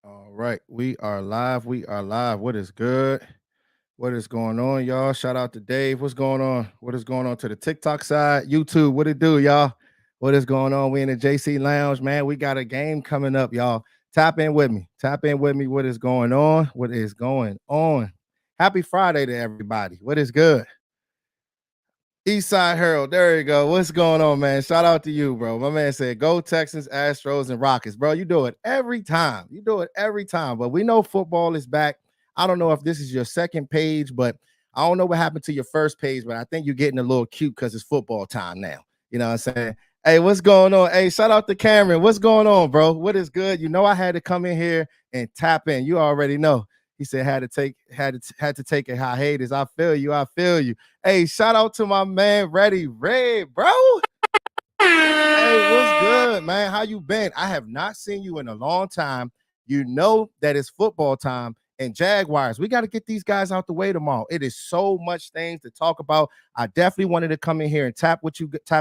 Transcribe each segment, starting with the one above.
All right, we are live. We are live. What is good? What is going on, y'all? Shout out to Dave. What's going on? What is going on to the TikTok side? YouTube, what it do, y'all? What is going on? We in the JC Lounge, man. We got a game coming up, y'all. Tap in with me. Tap in with me. What is going on? What is going on? Happy Friday to everybody. What is good? Eastside Herald, there you go. What's going on, man? Shout out to you, bro. My man said, "Go Texans, Astros, and Rockets, bro." You do it every time. You do it every time. But we know football is back. I don't know if this is your second page, but I don't know what happened to your first page. But I think you're getting a little cute because it's football time now. You know what I'm saying? Hey, what's going on? Hey, shout out to Cameron. What's going on, bro? What is good? You know I had to come in here and tap in. You already know. He said had to take a hiatus. I feel you. I feel you. Hey, shout out to my man Ready Red, bro. Hey, what's good, man? How you been? I have not seen you in a long time. You know that it's football time and Jaguars. We got to get these guys out the way tomorrow. It is so much things to talk about. I definitely wanted to come in here and tap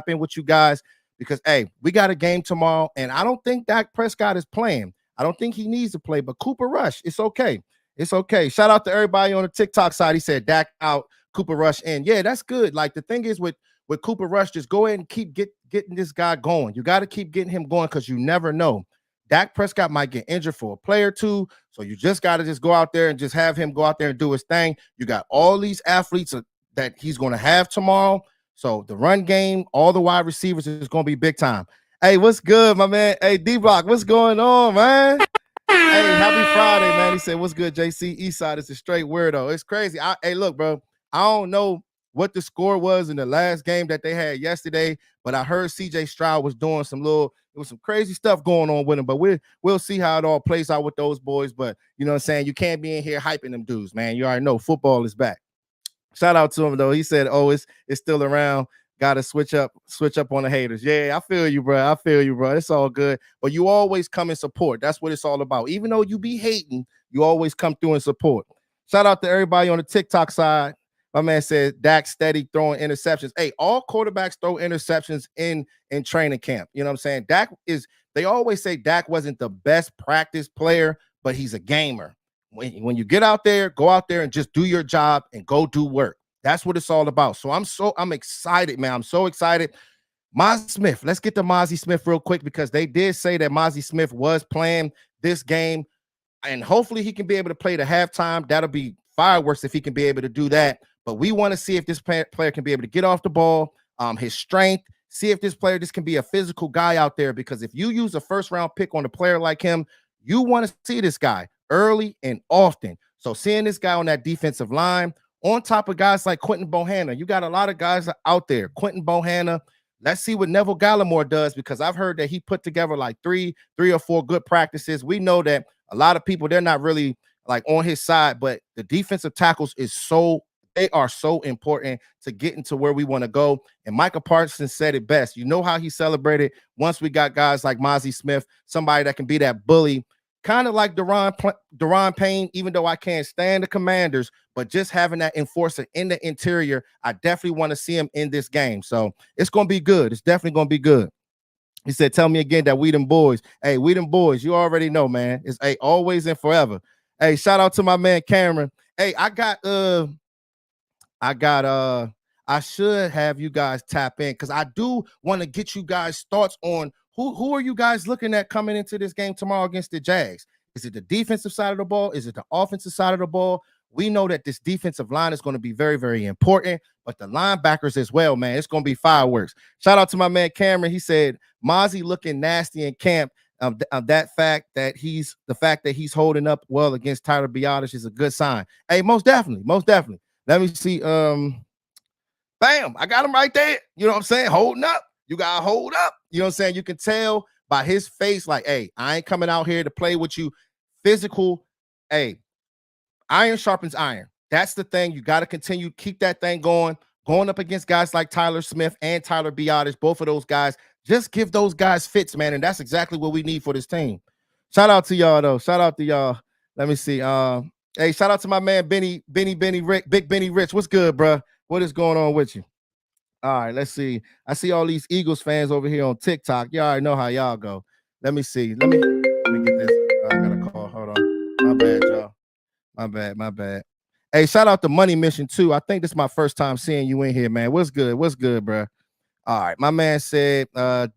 in with you guys because hey, we got a game tomorrow, and I don't think Dak Prescott is playing. I don't think he needs to play, but Cooper Rush, it's okay. It's okay. Shout out to everybody on the TikTok side. He said Dak out, Cooper Rush in. Yeah, that's good. Like the thing is with Cooper Rush, just go ahead and keep getting this guy going. You got to keep getting him going because you never know. Dak Prescott might get injured for a play or two. So you just got to just go out there and just have him go out there and do his thing. You got all these athletes that he's going to have tomorrow. So the run game, all the wide receivers is going to be big time. Hey, what's good, my man? Hey, D-Block, what's going on, man? Hey, happy Friday, man. He said, "What's good, JC? Eastside is a straight weirdo." It's crazy. Hey, look, bro. I don't know what the score was in the last game that they had yesterday, but I heard CJ Stroud was doing there was some crazy stuff going on with him. But we'll see how it all plays out with those boys. But you know what I'm saying? You can't be in here hyping them dudes, man. You already know football is back. Shout out to him though. He said, "Oh, it's still around. Got to switch up on the haters." Yeah, I feel you, bro. I feel you, bro. It's all good. But you always come and support. That's what it's all about. Even though you be hating, you always come through and support. Shout out to everybody on the TikTok side. My man said Dak steady throwing interceptions. Hey, all quarterbacks throw interceptions in training camp. You know what I'm saying? They always say Dak wasn't the best practice player, but he's a gamer. When you get out there, go out there and just do your job and go do work. That's what it's all about. So I'm excited, man. I'm so excited. Mozzie Smith. Let's get to Mozzie Smith real quick because they did say that Mozzie Smith was playing this game, and hopefully he can be able to play the halftime. That'll be fireworks if he can be able to do that. But we want to see if this player can be able to get off the ball, his strength, see if this player just can be a physical guy out there, because if you use a first-round pick on a player like him, you want to see this guy early and often. So seeing this guy on that defensive line, on top of guys like Quentin Bohanna, you got a lot of guys out there. Quentin Bohanna, let's see what Neville Gallimore does, because I've heard that he put together like three or four good practices. We know that a lot of people, they're not really like on his side, but the defensive tackles they are so important to getting to where we want to go. And Micah Parsons said it best. You know how he celebrated once we got guys like Mozzie Smith, somebody that can be that bully, kind of like Daron Payne, even though I can't stand the Commanders, but just having that enforcer in the interior, I definitely want to see him in this game. So it's going to be good. It's definitely going to be good. He said, "Tell me again that we them boys." Hey, we them boys. You already know, man. It's always and forever. Hey, shout out to my man Cameron. Hey, I should have you guys tap in because I do want to get you guys' thoughts on who are you guys looking at coming into this game tomorrow against the Jags? Is it the defensive side of the ball? Is it the offensive side of the ball? We know that this defensive line is going to be very, very important, but the linebackers as well, man. It's going to be fireworks. Shout out to my man Cameron. He said Mozzie looking nasty in camp. The fact that he's holding up well against Tyler Biadasz is a good sign. Hey, most definitely. Let me see. Bam, I got him right there. You know what I'm saying? Holding up. You gotta hold up. You know what I'm saying? You can tell by his face, like, hey, I ain't coming out here to play with you. Physical. Hey, iron sharpens iron. That's the thing. You got to continue, keep that thing going up against guys like Tyler Smith and Tyler Biadasz. Both of those guys, just give those guys fits, man. And that's exactly what we need for this team. Shout out to y'all, though. Shout out to y'all. Let me see. Hey, shout out to my man Benny Rick, Big Benny Rich. What's good, bro? What is going on with you? All right, let's see. I see all these Eagles fans over here on TikTok. Y'all already know how y'all go. Let me see. Let me get this. I got a call. Hold on. My bad. Hey, shout out to Money Mission too. I think this is my first time seeing you in here, man. What's good? What's good, bro? All right, my man said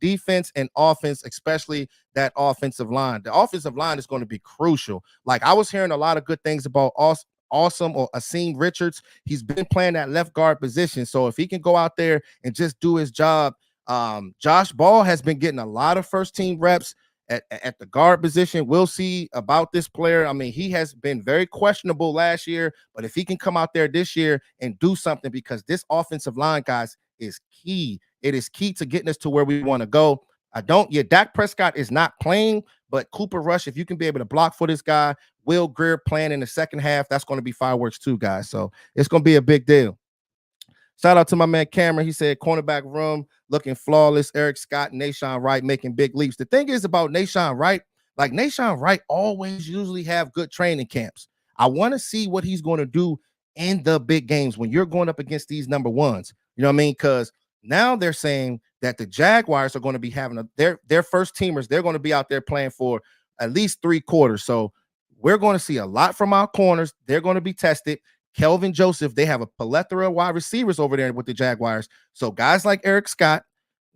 defense and offense, especially that offensive line. The offensive line is going to be crucial. Like I was hearing a lot of good things about Awesome or Asim Richards. He's been playing that left guard position, so if he can go out there and just do his job, Josh Ball has been getting a lot of first team reps at the guard position. We'll see about this player. I mean, he has been very questionable last year, but if he can come out there this year and do something, because this offensive line, guys, is key. It is key to getting us to where we want to go. Dak Prescott is not playing, but Cooper Rush, if you can be able to block for this guy, Will Greer playing in the second half, that's going to be fireworks too, guys. So it's going to be a big deal. Shout out to my man Cameron. He said cornerback room looking flawless. Eric Scott, Nahshon Wright making big leaps. The thing is about Nahshon Wright, like Nahshon Wright always usually have good training camps. I want to see what he's going to do in the big games when you're going up against these number ones. You know what I mean? Because now they're saying that the Jaguars are going to be having their first teamers. They're going to be out there playing for at least 3 quarters. So we're going to see a lot from our corners. They're going to be tested. Kelvin Joseph, they have a plethora of wide receivers over there with the Jaguars. So guys like Eric Scott,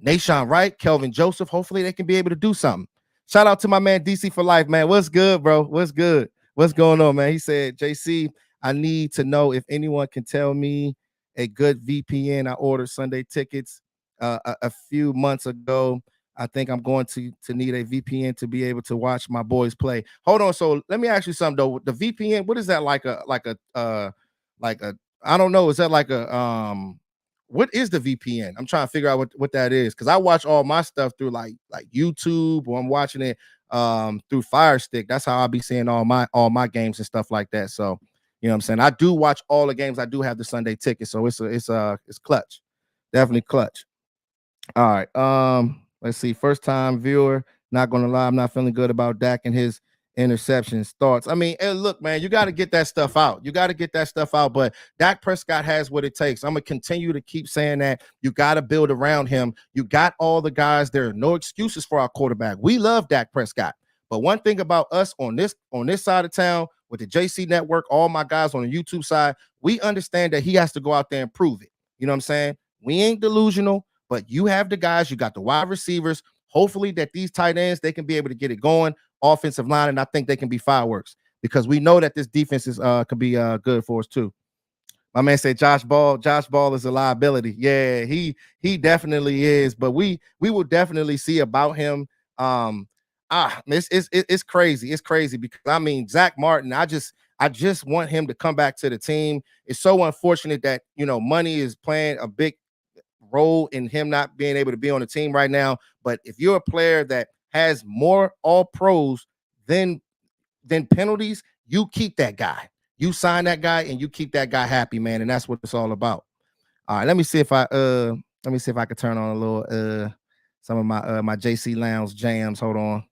Nahshon Wright, Kelvin Joseph, hopefully they can be able to do something. Shout out to my man DC for life, man. What's good, bro? What's good? What's going on, man? He said, JC, I need to know if anyone can tell me a good VPN. I ordered Sunday tickets a few months ago. I think I'm going to need a VPN to be able to watch my boys play. Hold on. So let me ask you something though. The VPN, what is that like a I don't know. Is that like a what is the VPN? I'm trying to figure out what that is, because I watch all my stuff through like YouTube, or I'm watching it through Fire Stick. That's how I'll be seeing all my games and stuff like that. So you know what I'm saying? I do watch all the games. I do have the Sunday ticket, so it's clutch. Definitely clutch. All right. Let's see. First time viewer. Not gonna lie, I'm not feeling good about Dak and his interceptions. Thoughts? I mean, hey, look, man, you got to get that stuff out. But Dak Prescott has what it takes. I'm gonna continue to keep saying that. You got to build around him. You got all the guys. There are no excuses for our quarterback. We love Dak Prescott. But one thing about us on this side of town with the JC Network, all my guys on the YouTube side, we understand that he has to go out there and prove it. You know what I'm saying? We ain't delusional. But you have the guys, you got the wide receivers. Hopefully that these tight ends, they can be able to get it going. Offensive line, and I think they can be fireworks, because we know that this defense is can be good for us too. My man said Josh Ball is a liability. Yeah, he definitely is. But we will definitely see about him. It's crazy. It's crazy because I mean Zach Martin. I just want him to come back to the team. It's so unfortunate that money is playing a big role in him not being able to be on the team right now. But if you're a player that has more all pros than penalties, you keep that guy. You sign that guy and you keep that guy happy, man. And that's what it's all about. All right, let me see if I can turn on a little some of my JC Lounge jams. Hold on.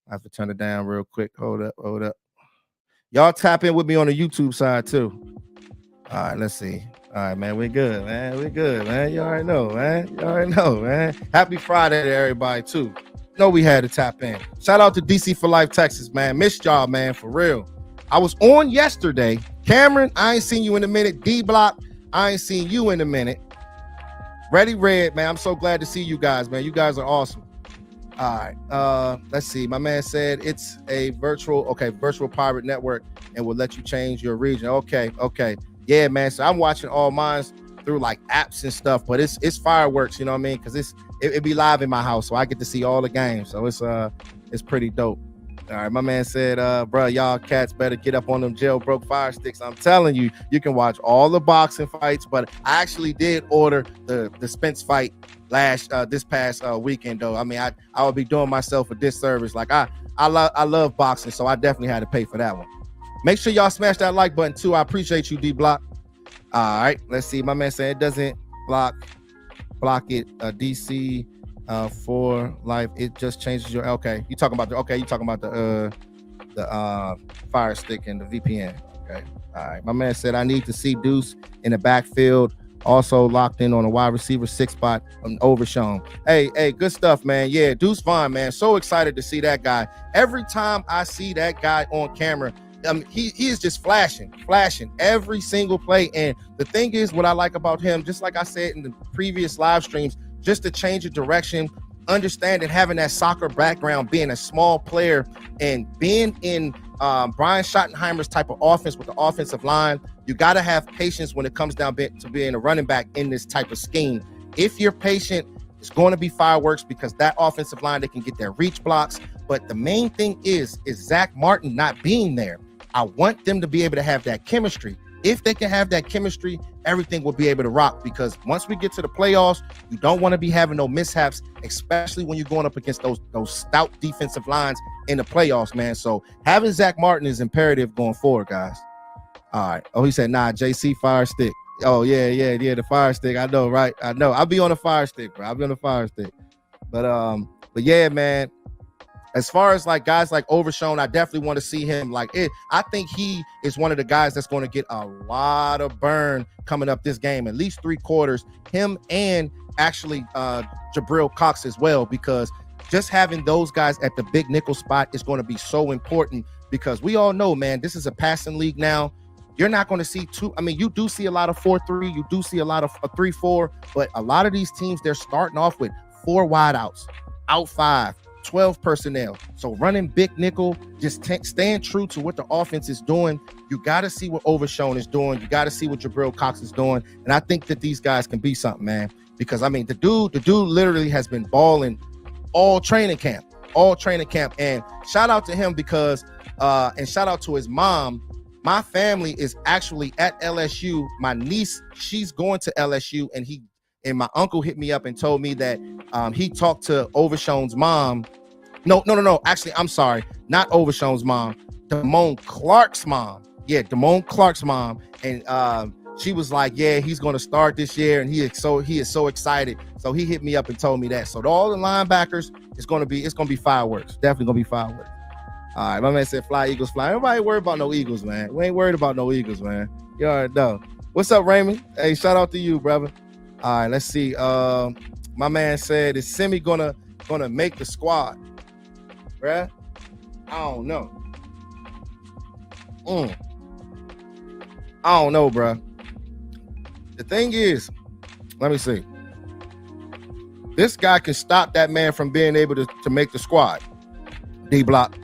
I have to turn it down real quick. Hold up. Y'all tap in with me on the YouTube side too. All right, let's see. All right, man, we're good, man. You already know, man. Happy Friday to everybody, too. Know we had to tap in. Shout out to DC for Life, Texas, man. Missed y'all, man, for real. I was on yesterday. Cameron, I ain't seen you in a minute. D-Block, I ain't seen you in a minute. Ready Red, man, I'm so glad to see you guys, man. You guys are awesome. All right, let's see. My man said it's a virtual pirate network and will let you change your region. Okay. Yeah, man. So I'm watching all mine through like apps and stuff, but it's fireworks, you know what I mean? Because it be live in my house, so I get to see all the games. So it's pretty dope. All right, my man said, bro, y'all cats better get up on them jailbroke fire sticks. I'm telling you, you can watch all the boxing fights, but I actually did order the Spence fight this past weekend though. I mean, I would be doing myself a disservice. Like I love boxing, so I definitely had to pay for that one. Make sure y'all smash that like button too. I appreciate you, D-Block. All right, let's see. My man said it doesn't block it. DC for life. It just changes your. Okay, you talking about the Fire Stick and the VPN. Okay, all right. My man said I need to see Deuce in the backfield. Also locked in on a wide receiver 6 spot on Overshown. Hey, good stuff, man. Yeah, Deuce Vaughn, man. So excited to see that guy. Every time I see that guy on camera, he is just flashing every single play. And the thing is, what I like about him, just like I said in the previous live streams, just to change the direction, understanding, having that soccer background, being a small player, and being in Brian Schottenheimer's type of offense with the offensive line, you got to have patience when it comes down to being a running back in this type of scheme. If you're patient, it's going to be fireworks, because that offensive line, they can get their reach blocks. But the main thing is Zach Martin not being there. I want them to be able to have that chemistry. If they can have that chemistry, everything will be able to rock, because once we get to the playoffs, you don't want to be having no mishaps, especially when you're going up against those stout defensive lines in the playoffs, man. So having Zach Martin is imperative going forward, guys. All right. Oh, he said, nah, JC fire stick. Oh, yeah, the fire stick. I know, right? I know. I'll be on the fire stick, bro. I'll be on the fire stick. But yeah, man. As far as like guys like Overshown, I definitely want to see him like it. I think he is one of the guys that's going to get a lot of burn coming up this game, at least 3 quarters. Him and actually Jabril Cox as well, because just having those guys at the big nickel spot is going to be so important, because we all know, man, this is a passing league now. You're not going to see you do see a lot of 4-3, you do see a lot of 3-4, but a lot of these teams, they're starting off with 4 wideouts, out 5, 12 personnel. So running big nickel, just staying true to what the offense is doing. You got to see what Overshown is doing. You got to see what Jabril Cox is doing. And I think that these guys can be something, man, because I mean, the dude literally has been balling all training camp. And shout out to him, because and shout out to his mom. My family is actually at LSU. My niece, she's going to LSU, and my uncle hit me up and told me that he talked to Overshown's mom. No. Actually, I'm sorry. Not Overshown's mom. Damone Clark's mom. Yeah, Damone Clark's mom. And she was like, yeah, he's going to start this year, and he is so excited. So he hit me up and told me that. So to all the linebackers, it's going to be fireworks. Definitely going to be fireworks. All right, my man said, fly, Eagles, fly. Nobody worried about no Eagles, man. We ain't worried about no Eagles, man. You already know. What's up, Raymond? Hey, shout out to you, brother. All right, let's see. My man said, is Simi gonna make the squad? Bruh? I don't know. I don't know, bruh. The thing is, let me see. This guy can stop that man from being able to make the squad. D-block.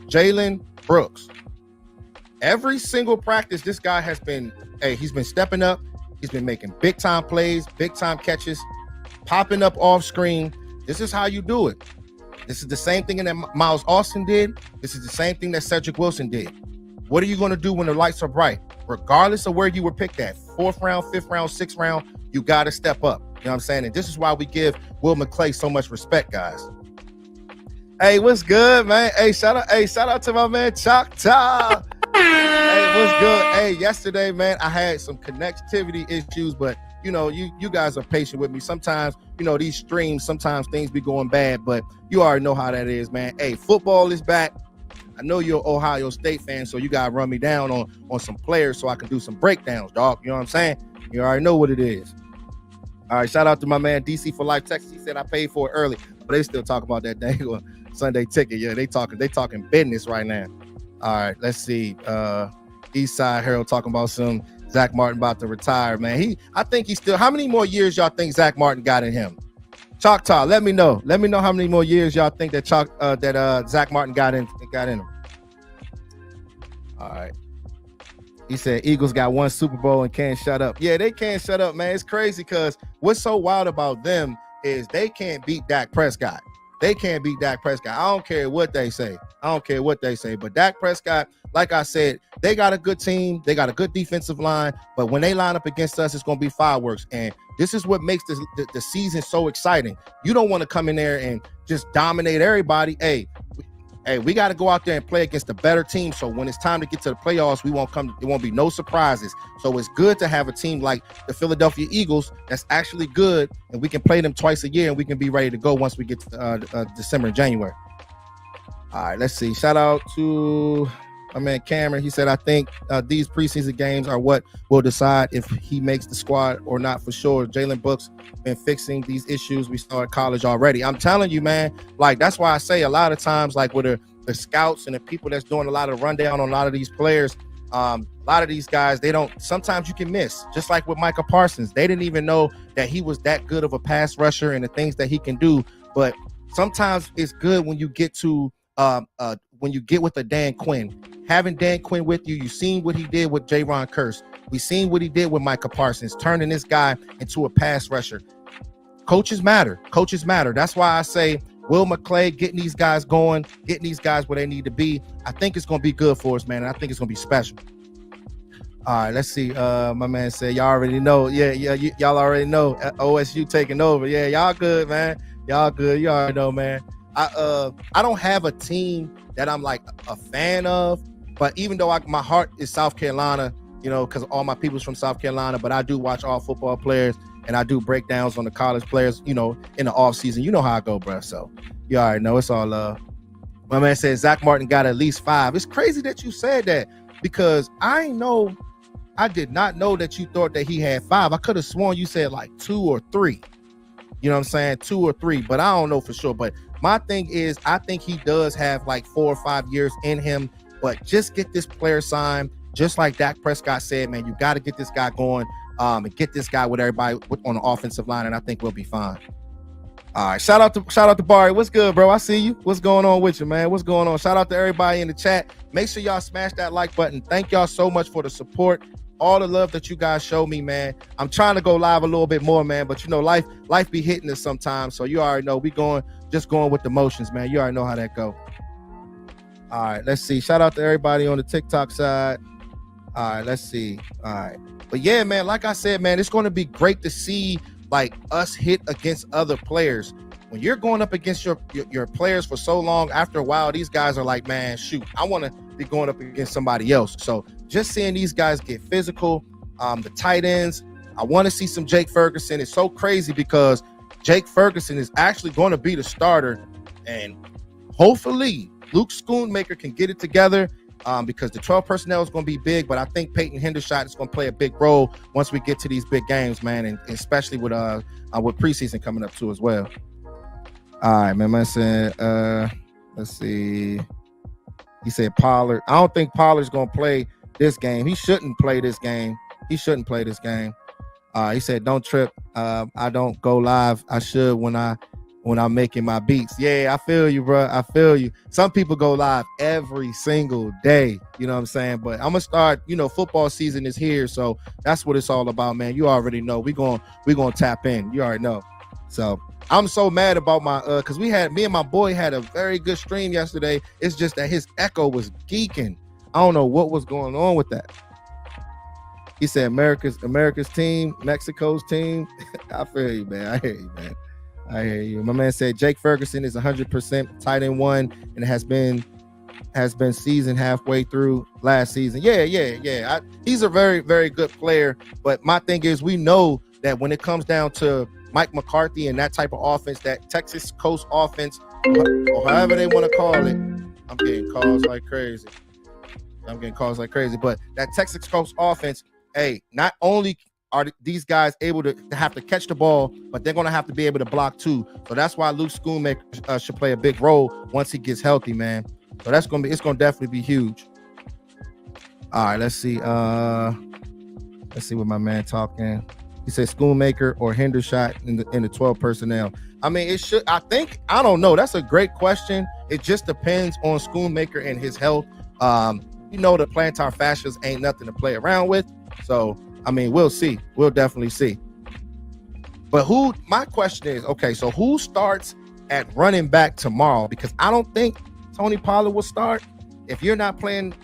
Jalen Brooks. Every single practice, this guy has been, he's been stepping up. He's been making big time plays, big time catches, popping up off screen. This is how you do it. This is the same thing that Miles Austin did. This is the same thing that Cedric Wilson did. What are you going to do when the lights are bright? Regardless of where you were picked at, 4th round, 5th round, 6th round, you got to step up. You know what I'm saying? And this is why we give Will McClay so much respect, guys. Hey, what's good, man? Hey, shout out to my man Choctaw. Hey, what's good? Hey, yesterday, man, I had some connectivity issues, but you know, you guys are patient with me. Sometimes, you know, these streams, sometimes things be going bad, but you already know how that is, man. Hey, football is back. I know you're an Ohio State fan, so you gotta run me down on some players so I can do some breakdowns, dog. You know what I'm saying? You already know what it is. All right, shout out to my man DC for Life Texas. He said I paid for it early, but they still talk about that dang Sunday ticket. Yeah, they talking business right now. All right, let's see. Eastside Herald talking about some Zach Martin about to retire, man. I think he's still. How many more years y'all think Zach Martin got in him? Choctaw, let me know. Let me know how many more years y'all think that Zach Martin got in him. All right. He said Eagles got 1 Super Bowl and can't shut up. Yeah, they can't shut up, man. It's crazy because what's so wild about them is they can't beat Dak Prescott. They can't beat Dak Prescott. I don't care what they say. But Dak Prescott, like I said, they got a good team. They got a good defensive line. But when they line up against us, it's going to be fireworks. And this is what makes the season so exciting. You don't want to come in there and just dominate everybody. Hey, we got to go out there and play against the better team. So when it's time to get to the playoffs, there won't be no surprises. So it's good to have a team like the Philadelphia Eagles that's actually good, and we can play them twice a year, and we can be ready to go once we get to December and January. All right, let's see. Shout out to my man Cameron. He said, I think these preseason games are what will decide if he makes the squad or not for sure. Jalen Brooks been fixing these issues we saw at college already. I'm telling you, man, like that's why I say a lot of times, like with the the scouts and the people that's doing a lot of rundown on a lot of these players, a lot of these guys, they don't, sometimes you can miss, just like with Micah Parsons. They didn't even know that he was that good of a pass rusher and the things that he can do. But sometimes it's good when you get to when you get with a Dan Quinn. Having Dan Quinn with you, you've seen what he did with Jaron Kearse. We've seen what he did with Micah Parsons, turning this guy into a pass rusher. Coaches matter. Coaches matter. That's why I say Will McClay, getting these guys going, getting these guys where they need to be. I think it's going to be good for us, man. And I think it's going to be special. All right, let's see. My man said, y'all already know. Yeah, y'all already know. OSU taking over. Yeah, y'all good, man. Y'all good. You already know, man. I don't have a team that I'm like a fan of, but even though my heart is South Carolina, you know, because all my people's from South Carolina, but I do watch all football players and I do breakdowns on the college players, you know, in the off season. You know how I go, bro. So you already know it's all love. My man said Zach Martin got at least 5. It's crazy that you said that because I did not know that you thought that he had 5. I could have sworn you said like 2 or 3. You know what I'm saying? 2 or 3, but I don't know for sure. But my thing is, I think he does have like 4 or 5 years in him, but just get this player signed. Just like Dak Prescott said, man, you got to get this guy going and get this guy with everybody on the offensive line, and I think we'll be fine. All right, shout out to Barry. What's good, bro? I see you. What's going on with you, man? What's going on? Shout out to everybody in the chat. Make sure y'all smash that like button. Thank y'all so much for the support, all the love that you guys show me, man. I'm trying to go live a little bit more, man, but you know, life be hitting us sometimes. So you already know we just going with the motions, man. You already know how that go. All right, let's see. Shout out to everybody on the TikTok side. All right, let's see. All right. But yeah, man, like I said, man, it's going to be great to see like us hit against other players. When you're going up against your players for so long, after a while, these guys are like, man, shoot, I want to be going up against somebody else. So just seeing these guys get physical, the tight ends, I want to see some Jake Ferguson. It's so crazy because Jake Ferguson is actually going to be the starter, and hopefully Luke Schoonmaker can get it together. Because the 12 personnel is going to be big, but I think Peyton Hendershot is going to play a big role once we get to these big games, man, and especially with preseason coming up too as well. All right, man. I said, let's see. He said Pollard. I don't think Pollard's going to play this game. He shouldn't play this game. He said, don't trip. I don't go live. I should when I'm making my beats. Yeah, I feel you, bro. I feel you. Some people go live every single day. You know what I'm saying? But I'm gonna start, you know, football season is here. So that's what it's all about, man. You already know. We're gonna tap in. You already know. So I'm so mad about my because me and my boy had a very good stream yesterday. It's just that his echo was geeking. I don't know what was going on with that. He said America's team, Mexico's team. I feel you, man. I hear you, man. I hear you. My man said Jake Ferguson is 100% tight end 1 and has been seasoned halfway through last season. Yeah. He's a very, very good player. But my thing is, we know that when it comes down to Mike McCarthy and that type of offense, that Texas Coast offense, or however they want to call it, I'm getting calls like crazy. But that Texas Coast offense, hey, not only are these guys able to have to catch the ball, but they're going to have to be able to block too. So that's why Luke Schoonmaker should play a big role once he gets healthy, man. So it's going to definitely be huge. All right, let's see. Let's see what my man talking. He said Schoonmaker or Hendershot in the 12 personnel. I mean, it should. I don't know. That's a great question. It just depends on Schoonmaker and his health. You know, the plantar fascias ain't nothing to play around with. So I mean, we'll see. We'll definitely see. But my question is, okay, so who starts at running back tomorrow? Because I don't think Tony Pollard will start. If you're not playing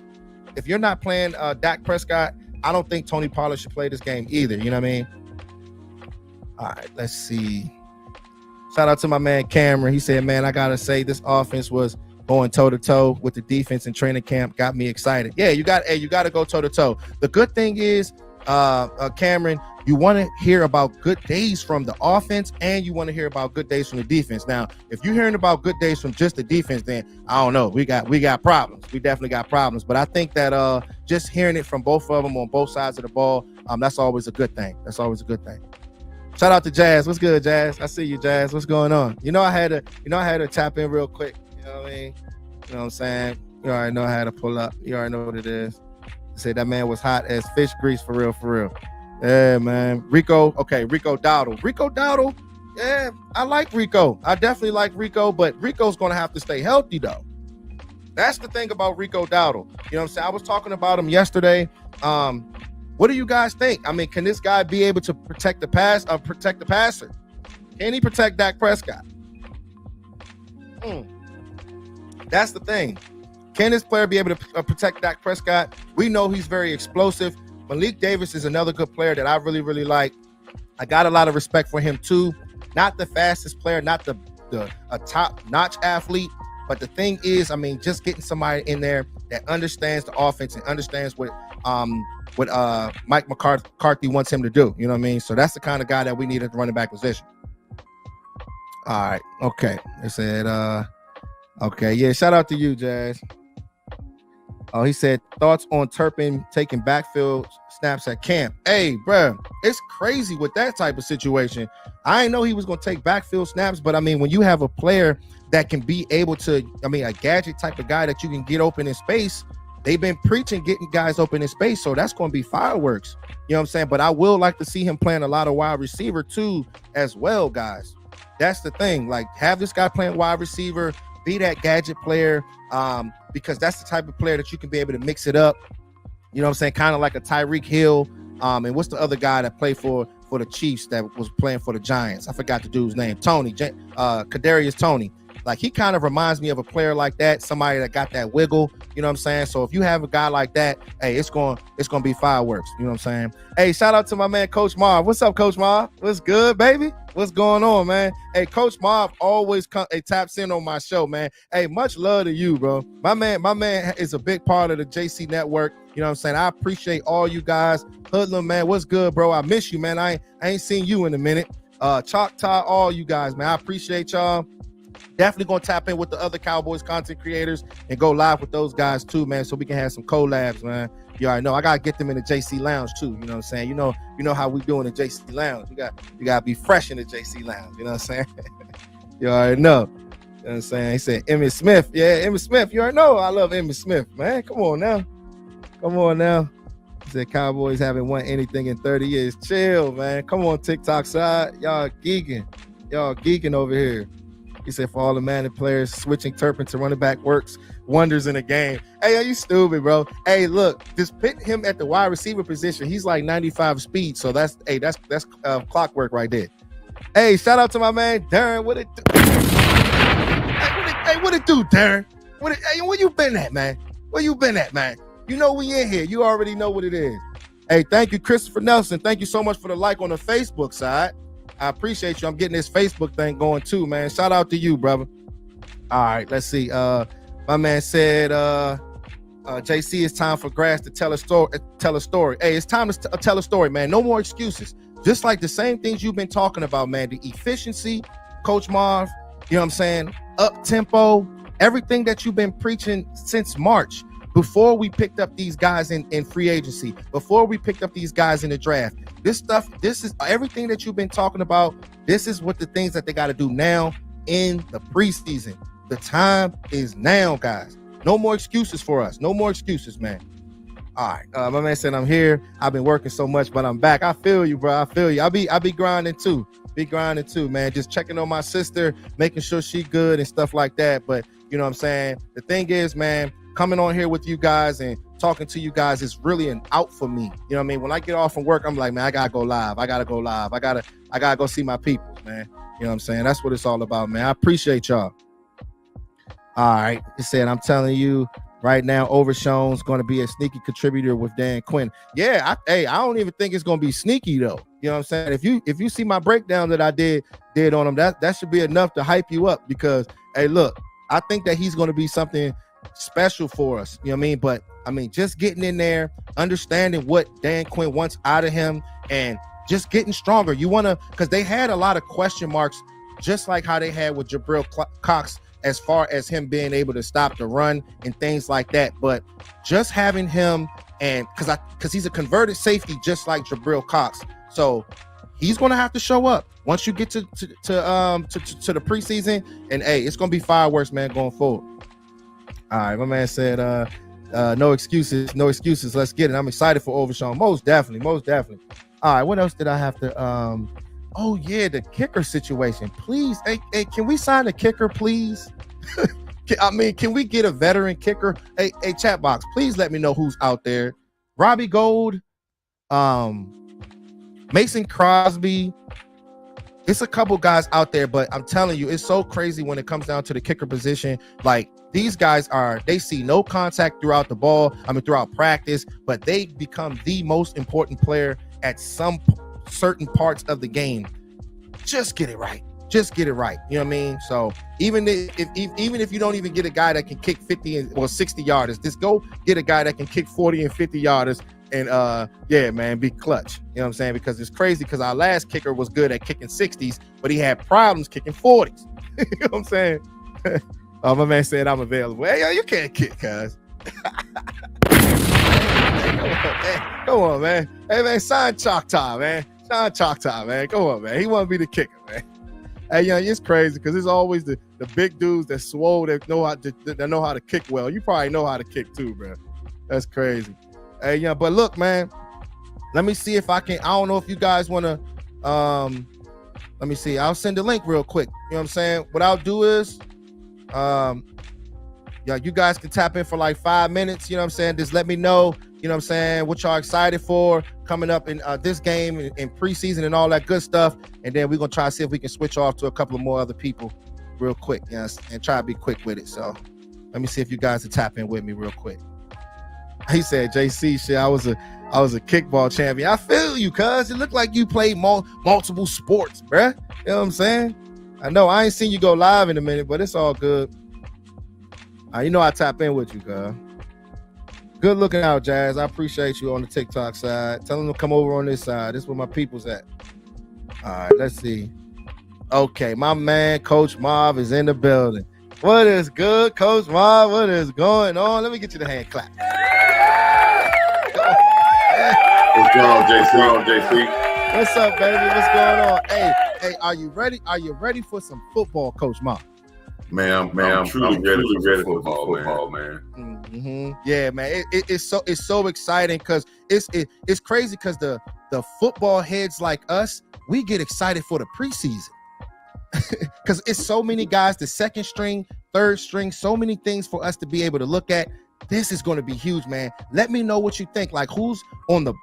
Dak Prescott, I don't think Tony Pollard should play this game either. You know what I mean? All right, let's see. Shout out to my man Cameron. He said, man, I got to say this offense was going toe-to-toe with the defense in training camp. Got me excited. Yeah, you got to go toe-to-toe. The good thing is, Cameron, you want to hear about good days from the offense and you want to hear about good days from the defense. Now, if you're hearing about good days from just the defense, then I don't know. We got problems. We definitely got problems. But I think that just hearing it from both of them on both sides of the ball, that's always a good thing. Shout out to Jazz. What's good, Jazz? I see you, Jazz. What's going on? I had to tap in real quick. You know what I mean? You know what I'm saying? You already know how to pull up. You already know what it is. Say that man was hot as fish grease for real, for real. Yeah, man. Rico, okay, Rico Dowdle. Rico Dowdle, yeah, I like Rico. I definitely like Rico, but Rico's gonna have to stay healthy though. That's the thing about Rico Dowdle. You know what I'm saying? I was talking about him yesterday. What do you guys think? I mean, can this guy be able to protect the passer? Can he protect Dak Prescott? That's the thing. Can this player be able to protect Dak Prescott? We know he's very explosive. Malik Davis is another good player that I really, really like. I got a lot of respect for him too. Not the fastest player, not a top-notch athlete, but the thing is, I mean, just getting somebody in there that understands the offense and understands what Mike McCarthy wants him to do. You know what I mean? So that's the kind of guy that we need at the running back position. All right. Okay. They said, okay. Yeah. Shout out to you, Jazz. Oh, he said, thoughts on Turpin taking backfield snaps at camp. Hey, bro, it's crazy with that type of situation. I didn't know he was going to take backfield snaps, but I mean, when you have a player that can be able to, I mean, a gadget type of guy that you can get open in space, they've been preaching getting guys open in space, so that's going to be fireworks. You know what I'm saying? But I will like to see him playing a lot of wide receiver too as well, guys. That's the thing. Like, have this guy playing wide receiver, be that gadget player, because that's the type of player that you can be able to mix it up. You know what I'm saying? Kind of like a Tyreek Hill. And what's the other guy that played for the Chiefs that was playing for the Giants? I forgot the dude's name. Kadarius Toney. Like, he kind of reminds me of a player like that, somebody that got that wiggle. You know what I'm saying? So if you have a guy like that, hey, it's going to be fireworks. You know what I'm saying? Hey, shout out to my man, Coach Marv. What's up, Coach Marv? What's good, baby? What's going on, man? Hey, Coach Marv always taps in on my show, man. Hey, much love to you, bro. My man is a big part of the JC Network. You know what I'm saying? I appreciate all you guys. Hoodlum, man, what's good, bro? I miss you, man. I ain't seen you in a minute. Choctaw, all you guys, man. I appreciate y'all. Definitely gonna tap in with the other Cowboys content creators and go live with those guys too, man, so we can have some collabs, man. You already know I gotta get them in the JC Lounge too. You know what I'm saying? You know how we do in the JC Lounge. You gotta be fresh in the JC Lounge. You know what I'm saying? You already know. You know what I'm saying? He said Emmitt Smith. Yeah, Emmitt Smith. You already know I love Emmitt Smith, man. Come on now. He said Cowboys haven't won anything in 30 years. Chill, man. Come on, TikTok side. Y'all geeking over here. He said, for all the Madden players, switching Turpin to running back works wonders in a game. Hey, are you stupid, bro? Hey, look, just put him at the wide receiver position. He's like 95 speed, so that's clockwork right there. Hey, shout out to my man Darren. What it do? Hey, what it do, Darren? Where you been at, man? Where you been at, man? You know we in here. You already know what it is. Hey, thank you, Christopher Nelson. Thank you so much for the like on the Facebook side. I appreciate you. I'm getting this Facebook thing going too, man. Shout out to you, brother. All right, let's see. My man said, JC, it's time for Grass to tell a story. Hey, it's time to tell a story, man. No more excuses. Just like the same things you've been talking about, man. The efficiency, Coach Marv, you know what I'm saying? Up tempo, everything that you've been preaching since March. Before we picked up these guys in free agency, before we picked up these guys in the draft, this is everything that you've been talking about. This is what the things that they got to do now in the preseason. The time is now, guys. No more excuses for us. No more excuses, man. All right. My man said, I'm here. I've been working so much, but I'm back. I feel you, bro. I feel you. I be grinding too. Man. Just checking on my sister, making sure she good and stuff like that. But you know what I'm saying? The thing is, man, coming on here with you guys and talking to you guys is really an out for me. You know what I mean? When I get off from work, I'm like, man, I gotta go live. I gotta go see my people, man. You know what I'm saying? That's what it's all about, man. I appreciate y'all. All right. It said, I'm telling you right now, Overshown's going to be a sneaky contributor with Dan Quinn. Yeah, I don't even think it's going to be sneaky though. You know what I'm saying? If you see my breakdown that I did on him, that should be enough to hype you up because, hey, look, I think that he's going to be something special for us. You know what I mean? But I mean, just getting in there, understanding what Dan Quinn wants out of him and just getting stronger. You want to, because they had a lot of question marks, just like how they had with Jabril Cox, as far as him being able to stop the run and things like that. But just having him, and because he's a converted safety, just like Jabril Cox, so he's going to have to show up once you get to the preseason. And hey, it's going to be fireworks, man, going forward. All right, my man said, no excuses, no excuses. Let's get it. I'm excited for Overshawn. Most definitely. All right, what else did I have to? Oh yeah, the kicker situation. Please, hey, can we sign a kicker, please? Can we get a veteran kicker? Hey, chat box, please let me know who's out there. Robbie Gould, Mason Crosby. It's a couple guys out there, but I'm telling you, it's so crazy when it comes down to the kicker position. Like, these guys they see no contact throughout the ball, throughout practice, but they become the most important player at some certain parts of the game. Just get it right. You know what I mean? So even if you don't even get a guy that can kick 50 or 60 yarders, just go get a guy that can kick 40 and 50 yarders and yeah, man, be clutch. You know what I'm saying? Because it's crazy, because our last kicker was good at kicking 60s, but he had problems kicking 40s. You know what I'm saying? Oh, my man said I'm available. Hey, yo, you can't kick, cuz. Come on, man. Hey, man, sign Choctaw, man. Sign Choctaw, man. Come on, man. He want to be the kicker, man. Hey, young, it's crazy because it's always the big dudes that swole that know how to kick well. You probably know how to kick too, bro. That's crazy. Hey, yeah, but look, man. Let me see if I can. I don't know if you guys want to. Let me see. I'll send the link real quick. You know what I'm saying? What I'll do is, yeah, you guys can tap in for like 5 minutes. You know what I'm saying? Just let me know. You know what I'm saying? What y'all excited for coming up in this game in preseason and all that good stuff. And then we're going to try to see if we can switch off to a couple of more other people real quick. Yes, and try to be quick with it. So let me see if you guys can tap in with me real quick. He said, JC, shit, I was a kickball champion. I feel you, cuz. It looked like you played multiple sports, bruh. You know what I'm saying? I know I ain't seen you go live in a minute, but it's all good. You know I tap in with you, cuz. Good looking out, Jazz. I appreciate you on the TikTok side. Tell them to come over on this side. This is where my people's at. All right, let's see. Okay, my man, Coach Marv, is in the building. What is good, Coach Marv? What is going on? Let me get you the hand clap. What's going on, JC? What's up, baby? What's going on? Hey, are you ready? Are you ready for some football, Coach Marv? Man, I'm truly ready for football, man. Mm-hmm. Yeah, man. It's so exciting because it's crazy because the football heads like us, we get excited for the preseason because it's so many guys, the second string, third string, so many things for us to be able to look at. This is going to be huge, man. Let me know what you think. Like, who's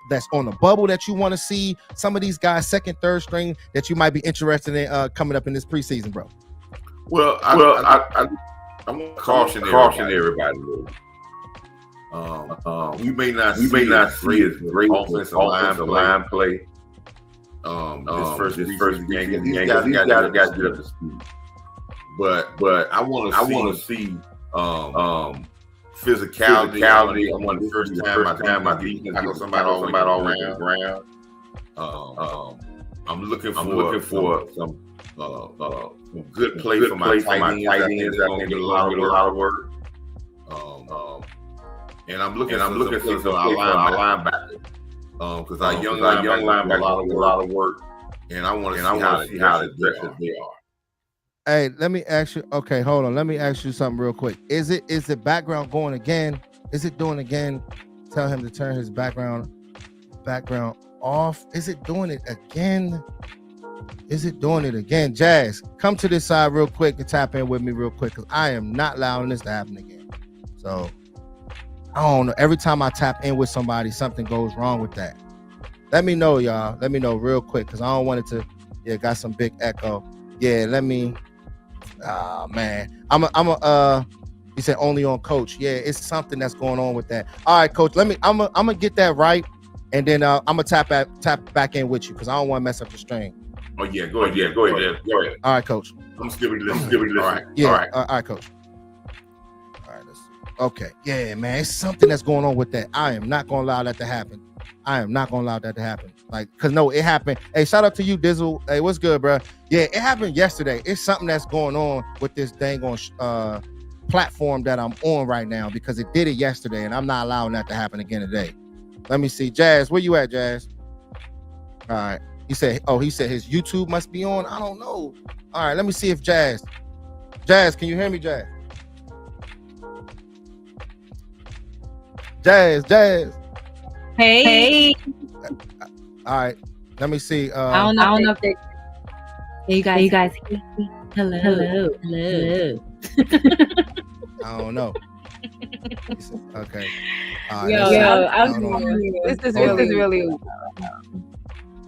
that's on the bubble that you want to see? Some of these guys, second, third string, that you might be interested in coming up in this preseason, bro. Well, I want to caution everybody. We may not see as great offensive line play. This first game, these guys got to get up to speed. But I want to see physicality. I want the first time my defense tackle somebody all the way around. I'm looking for some good play for my tight ends. I think they're going to get a lot of work. And I'm looking for some our linebackers. Because our young linebackers get a lot of work. And I want to see how aggressive they are. Hey, let me ask you. Okay, hold on. Let me ask you something real quick. Is the background going again? Is it doing again? Tell him to turn his background off. Is it doing it again? Jazz, come to this side real quick and tap in with me real quick because I am not allowing this to happen again. So I don't know. Every time I tap in with somebody, something goes wrong with that. Let me know, y'all. Let me know real quick because I don't want it to. Yeah, got some big echo. Yeah, let me. Man, you said only on Coach. Yeah, it's something that's going on with that. All right, Coach. I'm gonna get that right, and then I'm gonna tap back in with you because I don't want to mess up the string. Oh yeah, go ahead. All right, Coach. I'm skipping this. All right. Yeah. All right, Coach. All right. Let's see. Okay. Yeah, man. It's something that's going on with that. I am not gonna allow that to happen. Like, cause no, it happened. Hey, shout out to you, Dizzle. Hey, what's good, bro? Yeah, it happened yesterday. It's something that's going on with this dang on platform that I'm on right now because it did it yesterday, and I'm not allowing that to happen again today. Let me see, Jazz. Where you at, Jazz? All right. He said his YouTube must be on. I don't know. All right, let me see if Jazz, can you hear me, Jazz? Jazz. Hey. All right. Let me see. I don't know if they. You guys. Hello. I don't know. Okay. This is really.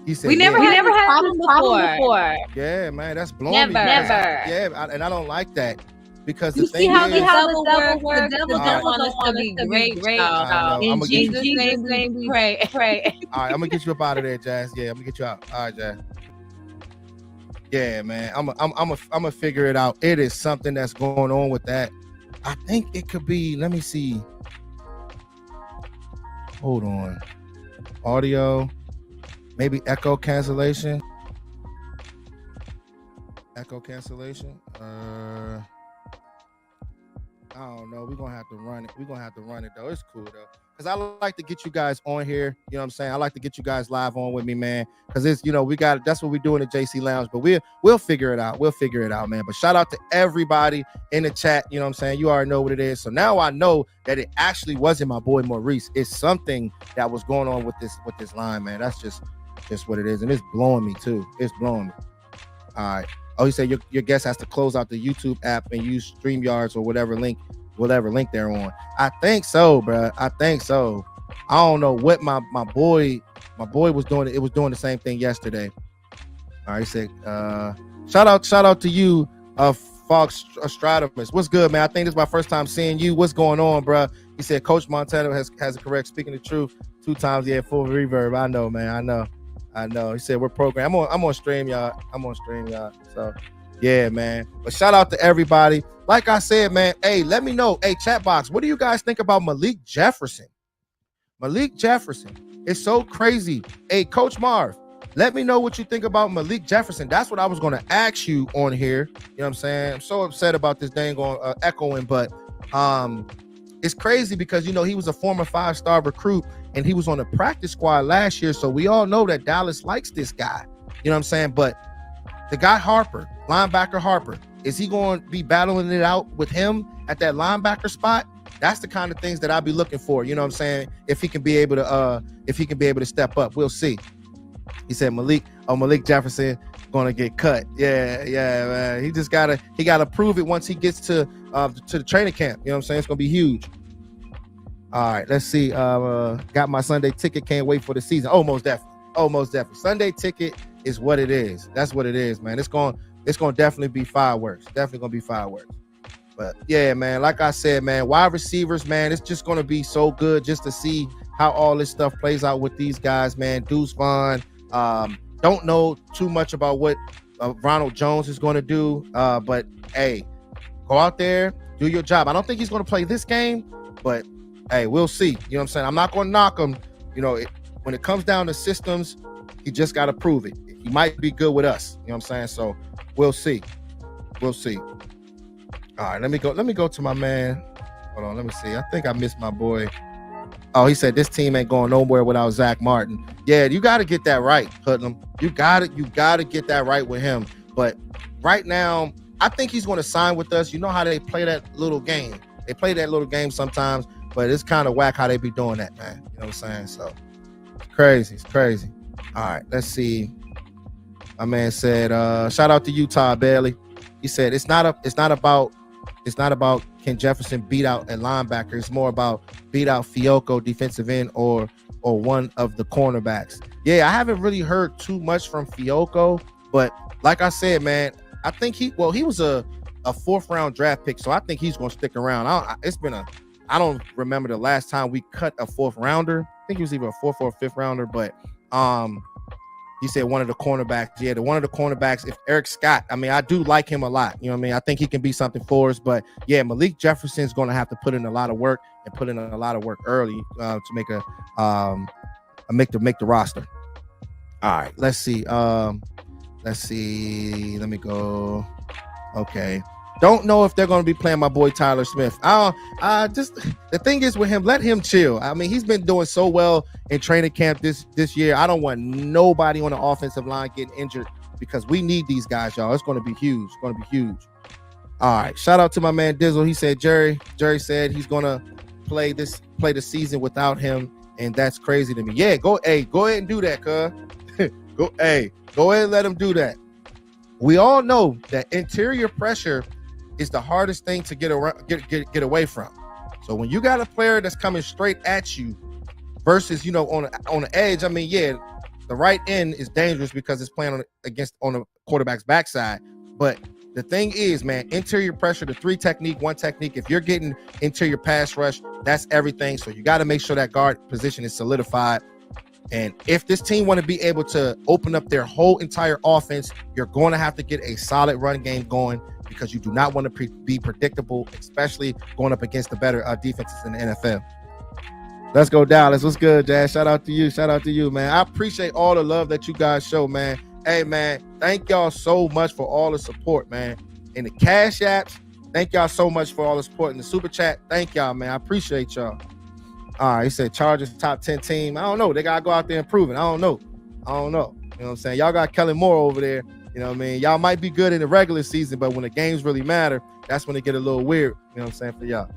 He said, we never had this problem before. Yeah, man, that's blowing me. And I don't like that because you the thing see how is, the devil works. The devil don't want us to be great. In Jesus' name we pray. All right, I'm gonna get you up out of there, Jazz. Yeah, I'm gonna get you out. All right, Jazz. Yeah, man, I'm gonna figure it out. It is something that's going on with that. I think it could be. Let me see. Hold on. Audio. Maybe echo cancellation. I don't know. We're gonna have to run it though. It's cool though. Because I like to get you guys on here. You know what I'm saying? I like to get you guys live on with me, man. Because it's, that's what we do in the JC Lounge. But we'll figure it out. Man. But shout out to everybody in the chat. You know what I'm saying? You already know what it is. So now I know that it actually wasn't my boy Maurice. It's something that was going on with this line, man. That's just what it is. And it's blowing me too. It's blowing me. All right. Oh, he said your guest has to close out the YouTube app and use StreamYards or whatever link they're on. I think so, bro. I don't know what my boy was doing. It was doing the same thing yesterday. All right, he said, shout out to you, Fox Stradamus. What's good, man? I think this is my first time seeing you. What's going on, bro? He said Coach Montana has it correct. Speaking the truth, 2 times, yeah, full reverb. I know, man. I know. He said we're programmed. I'm on StreamYard. So yeah, man. But shout out to everybody. Like I said, man. Hey, let me know. Hey, chat box. What do you guys think about Malik Jefferson? It's so crazy. Hey, Coach Marv, let me know what you think about Malik Jefferson. That's what I was going to ask you on here. You know what I'm saying? I'm so upset about this dang on echoing, but it's crazy because, he was a former 5-star recruit and he was on the practice squad last year. So we all know that Dallas likes this guy. You know what I'm saying? But the guy linebacker Harper, is he going to be battling it out with him at that linebacker spot? That's the kind of things that I'll be looking for. You know what I'm saying? If he can be able to step up, we'll see. He said Malik Jefferson going to get cut. Yeah, man. He gotta prove it once he gets to the training camp. You know what I'm saying? It's going to be huge. All right, let's see. Got my Sunday ticket. Can't wait for the season. Most definitely. Sunday ticket is what it is. That's what it is, man. It's going to definitely be fireworks. But yeah, man, like I said, man, wide receivers, man, it's just going to be so good just to see how all this stuff plays out with these guys, man. Deuce Vaughn, don't know too much about what Ronald Jones is going to do. But hey, go out there, do your job. I don't think he's going to play this game, but hey, we'll see. You know what I'm saying? I'm not going to knock him. When it comes down to systems, he just got to prove it. He might be good with us. You know what I'm saying? So we'll see. All right, let me go to my man. Hold on, let me see. I think I missed my boy. Oh, he said this team ain't going nowhere without Zach Martin. Yeah, you got to get that right, Hoodlum. You got to get that right with him. But right now, I think he's going to sign with us. You know how they play that little game. They play that little game sometimes, but it's kind of whack how they be doing that, man. You know what I'm saying? So it's crazy. All right, let's see. My man said, shout out to you, Todd Bailey. He said it's not about can Jefferson beat out a linebacker. It's more about beat out Fiocco, defensive end, or one of the cornerbacks. Yeah, I haven't really heard too much from Fiocco, but like I said, man, I think he was a 4th round draft pick, so I think he's going to stick around. I don't remember the last time we cut a 4th rounder. I think he was either a 4th or a 5th rounder, but he said one of the cornerbacks. Yeah, one of the cornerbacks. If Eric Scott, I do like him a lot. You know what I mean? I think he can be something for us. But yeah, Malik Jefferson's going to have to put in a lot of work and put in a lot of work early to make the roster. All right, let's see. Let me go. Okay. Don't know if they're going to be playing my boy Tyler Smith. Just the thing is with him, let him chill. He's been doing so well in training camp this year. I don't want nobody on the offensive line getting injured because we need these guys, y'all. It's going to be huge. All right. Shout out to my man Dizzle. He said Jerry said he's going to play the season without him, and that's crazy to me. Yeah, go ahead and do that, cuz. go ahead and let him do that. We all know that interior pressure is the hardest thing to get away from. So when you got a player that's coming straight at you versus, on the edge, I mean, yeah, the right end is dangerous because it's playing on the quarterback's backside. But the thing is, man, interior pressure, the 3 technique, 1 technique, if you're getting interior pass rush, that's everything. So you got to make sure that guard position is solidified. And if this team want to be able to open up their whole entire offense, you're going to have to get a solid run game going, because you do not want to be predictable, especially going up against the better defenses in the NFL. Let's go, Dallas. What's good, Jazz? Shout out to you, man. I appreciate all the love that you guys show, man. Hey, man, thank y'all so much for all the support, man. In the Cash Apps, thank y'all so much for all the support. In the Super Chat, thank y'all, man. I appreciate y'all. All right, he said Chargers top 10 team. I don't know. They got to go out there and prove it. I don't know. You know what I'm saying? Y'all got Kellen Moore over there. You know what I mean? Y'all might be good in the regular season, but when the games really matter, that's when it get a little weird. You know what I'm saying, for y'all.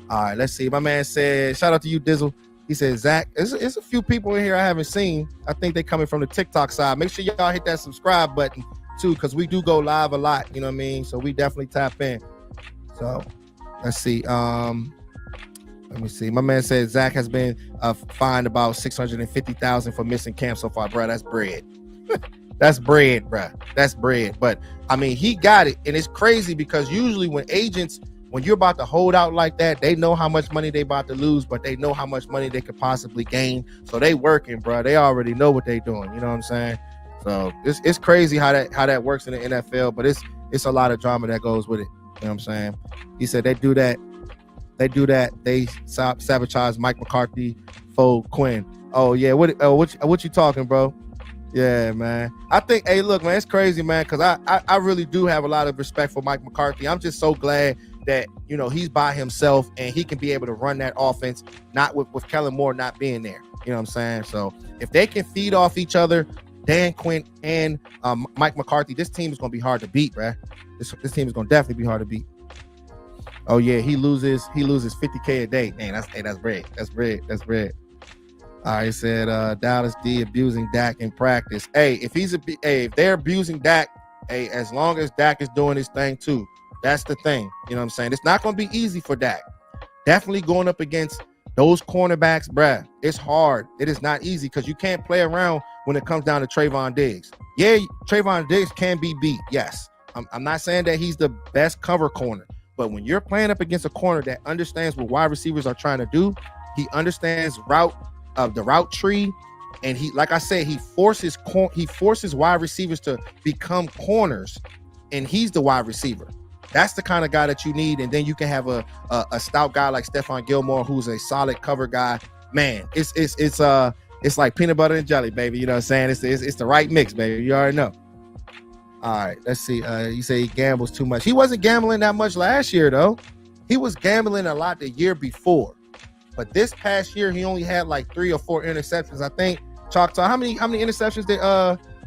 All right, let's see. My man said, shout out to you, Dizzle. He said, Zach, it's a few people in here I haven't seen. I think they coming from the TikTok side. Make sure y'all hit that subscribe button too, because we do go live a lot. You know what I mean? So we definitely tap in. So let's see. Let me see. My man said Zach has been fined about $650,000 for missing camp so far, bro. That's bread. That's bread, bro. That's bread. But I mean, he got it, and it's crazy because usually when you're about to hold out like that, they know how much money they about to lose, but they know how much money they could possibly gain. So they working, bro. They already know what they doing. You know what I'm saying? So it's crazy how that works in the NFL, but it's a lot of drama that goes with it. You know what I'm saying? He said they do that. They sabotage Mike McCarthy for Quinn. Oh yeah, what you talking, bro? Yeah, man. I think, hey, look, man, it's crazy, man, because I really do have a lot of respect for Mike McCarthy. I'm just so glad that, he's by himself and he can be able to run that offense, not with Kellen Moore not being there. You know what I'm saying? So if they can feed off each other, Dan Quinn and Mike McCarthy, this team is going to be hard to beat, bro. This team is going to definitely be hard to beat. Oh yeah, he loses $50K a day. Man, that's bread. That's bread. All right, he said Dallas D abusing Dak in practice. Hey, if they're abusing Dak, hey, as long as Dak is doing his thing too, that's the thing. You know what I'm saying? It's not going to be easy for Dak. Definitely going up against those cornerbacks, bruh. It's hard. It is not easy because you can't play around when it comes down to Trayvon Diggs. Yeah, Trayvon Diggs can be beat. Yes, I'm not saying that he's the best cover corner, but when you're playing up against a corner that understands what wide receivers are trying to do, he understands the route tree, and he, like I said, he forces wide receivers to become corners, and he's the wide receiver. That's the kind of guy that you need, and then you can have a stout guy like Stephon Gilmore, who's a solid cover guy. Man, it's like peanut butter and jelly, baby. You know what I'm saying? It's the right mix, baby. You already know. All right, let's see. You say he gambles too much. He wasn't gambling that much last year, though. He was gambling a lot the year before. But this past year, he only had like 3 or 4 interceptions. I think, Choctaw, how many interceptions did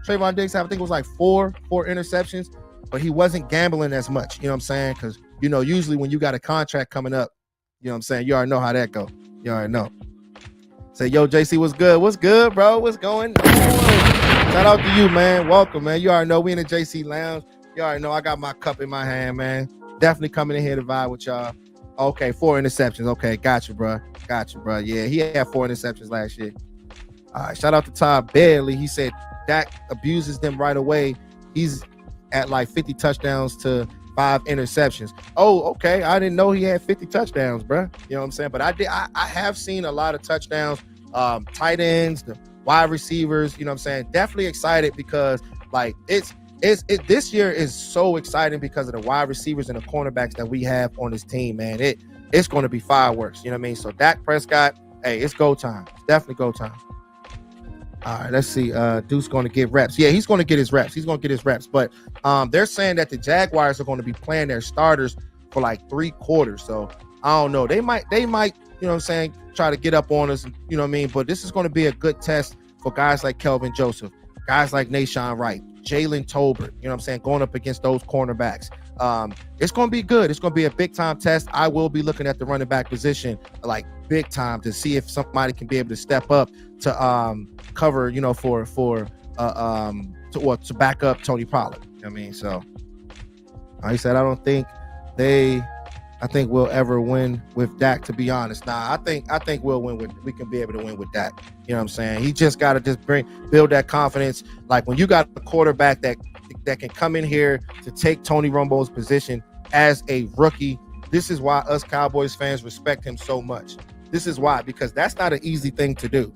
Trayvon Diggs have? I think it was like 4 interceptions. But he wasn't gambling as much. You know what I'm saying? Because, usually when you got a contract coming up, you know what I'm saying? You already know how that go. You already know. Say, yo, JC, what's good? What's good, bro? What's going on? Shout out to you, man. Welcome, man. You already know we in the JC Lounge. You already know I got my cup in my hand, man. Definitely coming in here to vibe with y'all. Okay, 4 interceptions. Okay, got you, bro. Yeah, he had 4 interceptions last year. All right, shout out to Todd Bailey. He said Dak abuses them right away. He's at like 50 touchdowns to 5 interceptions. Oh, okay. I didn't know he had 50 touchdowns, bro. You know what I'm saying? But I have seen a lot of touchdowns, tight ends, the wide receivers. You know what I'm saying? Definitely excited because like this year is so exciting because of the wide receivers and the cornerbacks that we have on this team, man. It's going to be fireworks. You know what I mean? So Dak Prescott, hey, it's go time. It's definitely go time. All right, let's see. Duke's going to get reps. Yeah, he's going to get his reps. But they're saying that the Jaguars are going to be playing their starters for like 3 quarters. So I don't know. They might, you know what I'm saying, try to get up on us, you know what I mean? But this is going to be a good test for guys like Kelvin Joseph, guys like Nashawn Wright, Jalen Tolbert, you know what I'm saying, going up against those cornerbacks. It's going to be good. It's going to be a big time test. I will be looking at the running back position like big time to see if somebody can be able to step up to cover, you know, to back up Tony Pollard. You know what I mean? So he said, I think we'll ever win with Dak, to be honest. Nah, I think we can be able to win with Dak. You know what I'm saying? He just got to build that confidence. Like when you got a quarterback that can come in here to take Tony Romo's position as a rookie, this is why us Cowboys fans respect him so much. This is why, because that's not an easy thing to do.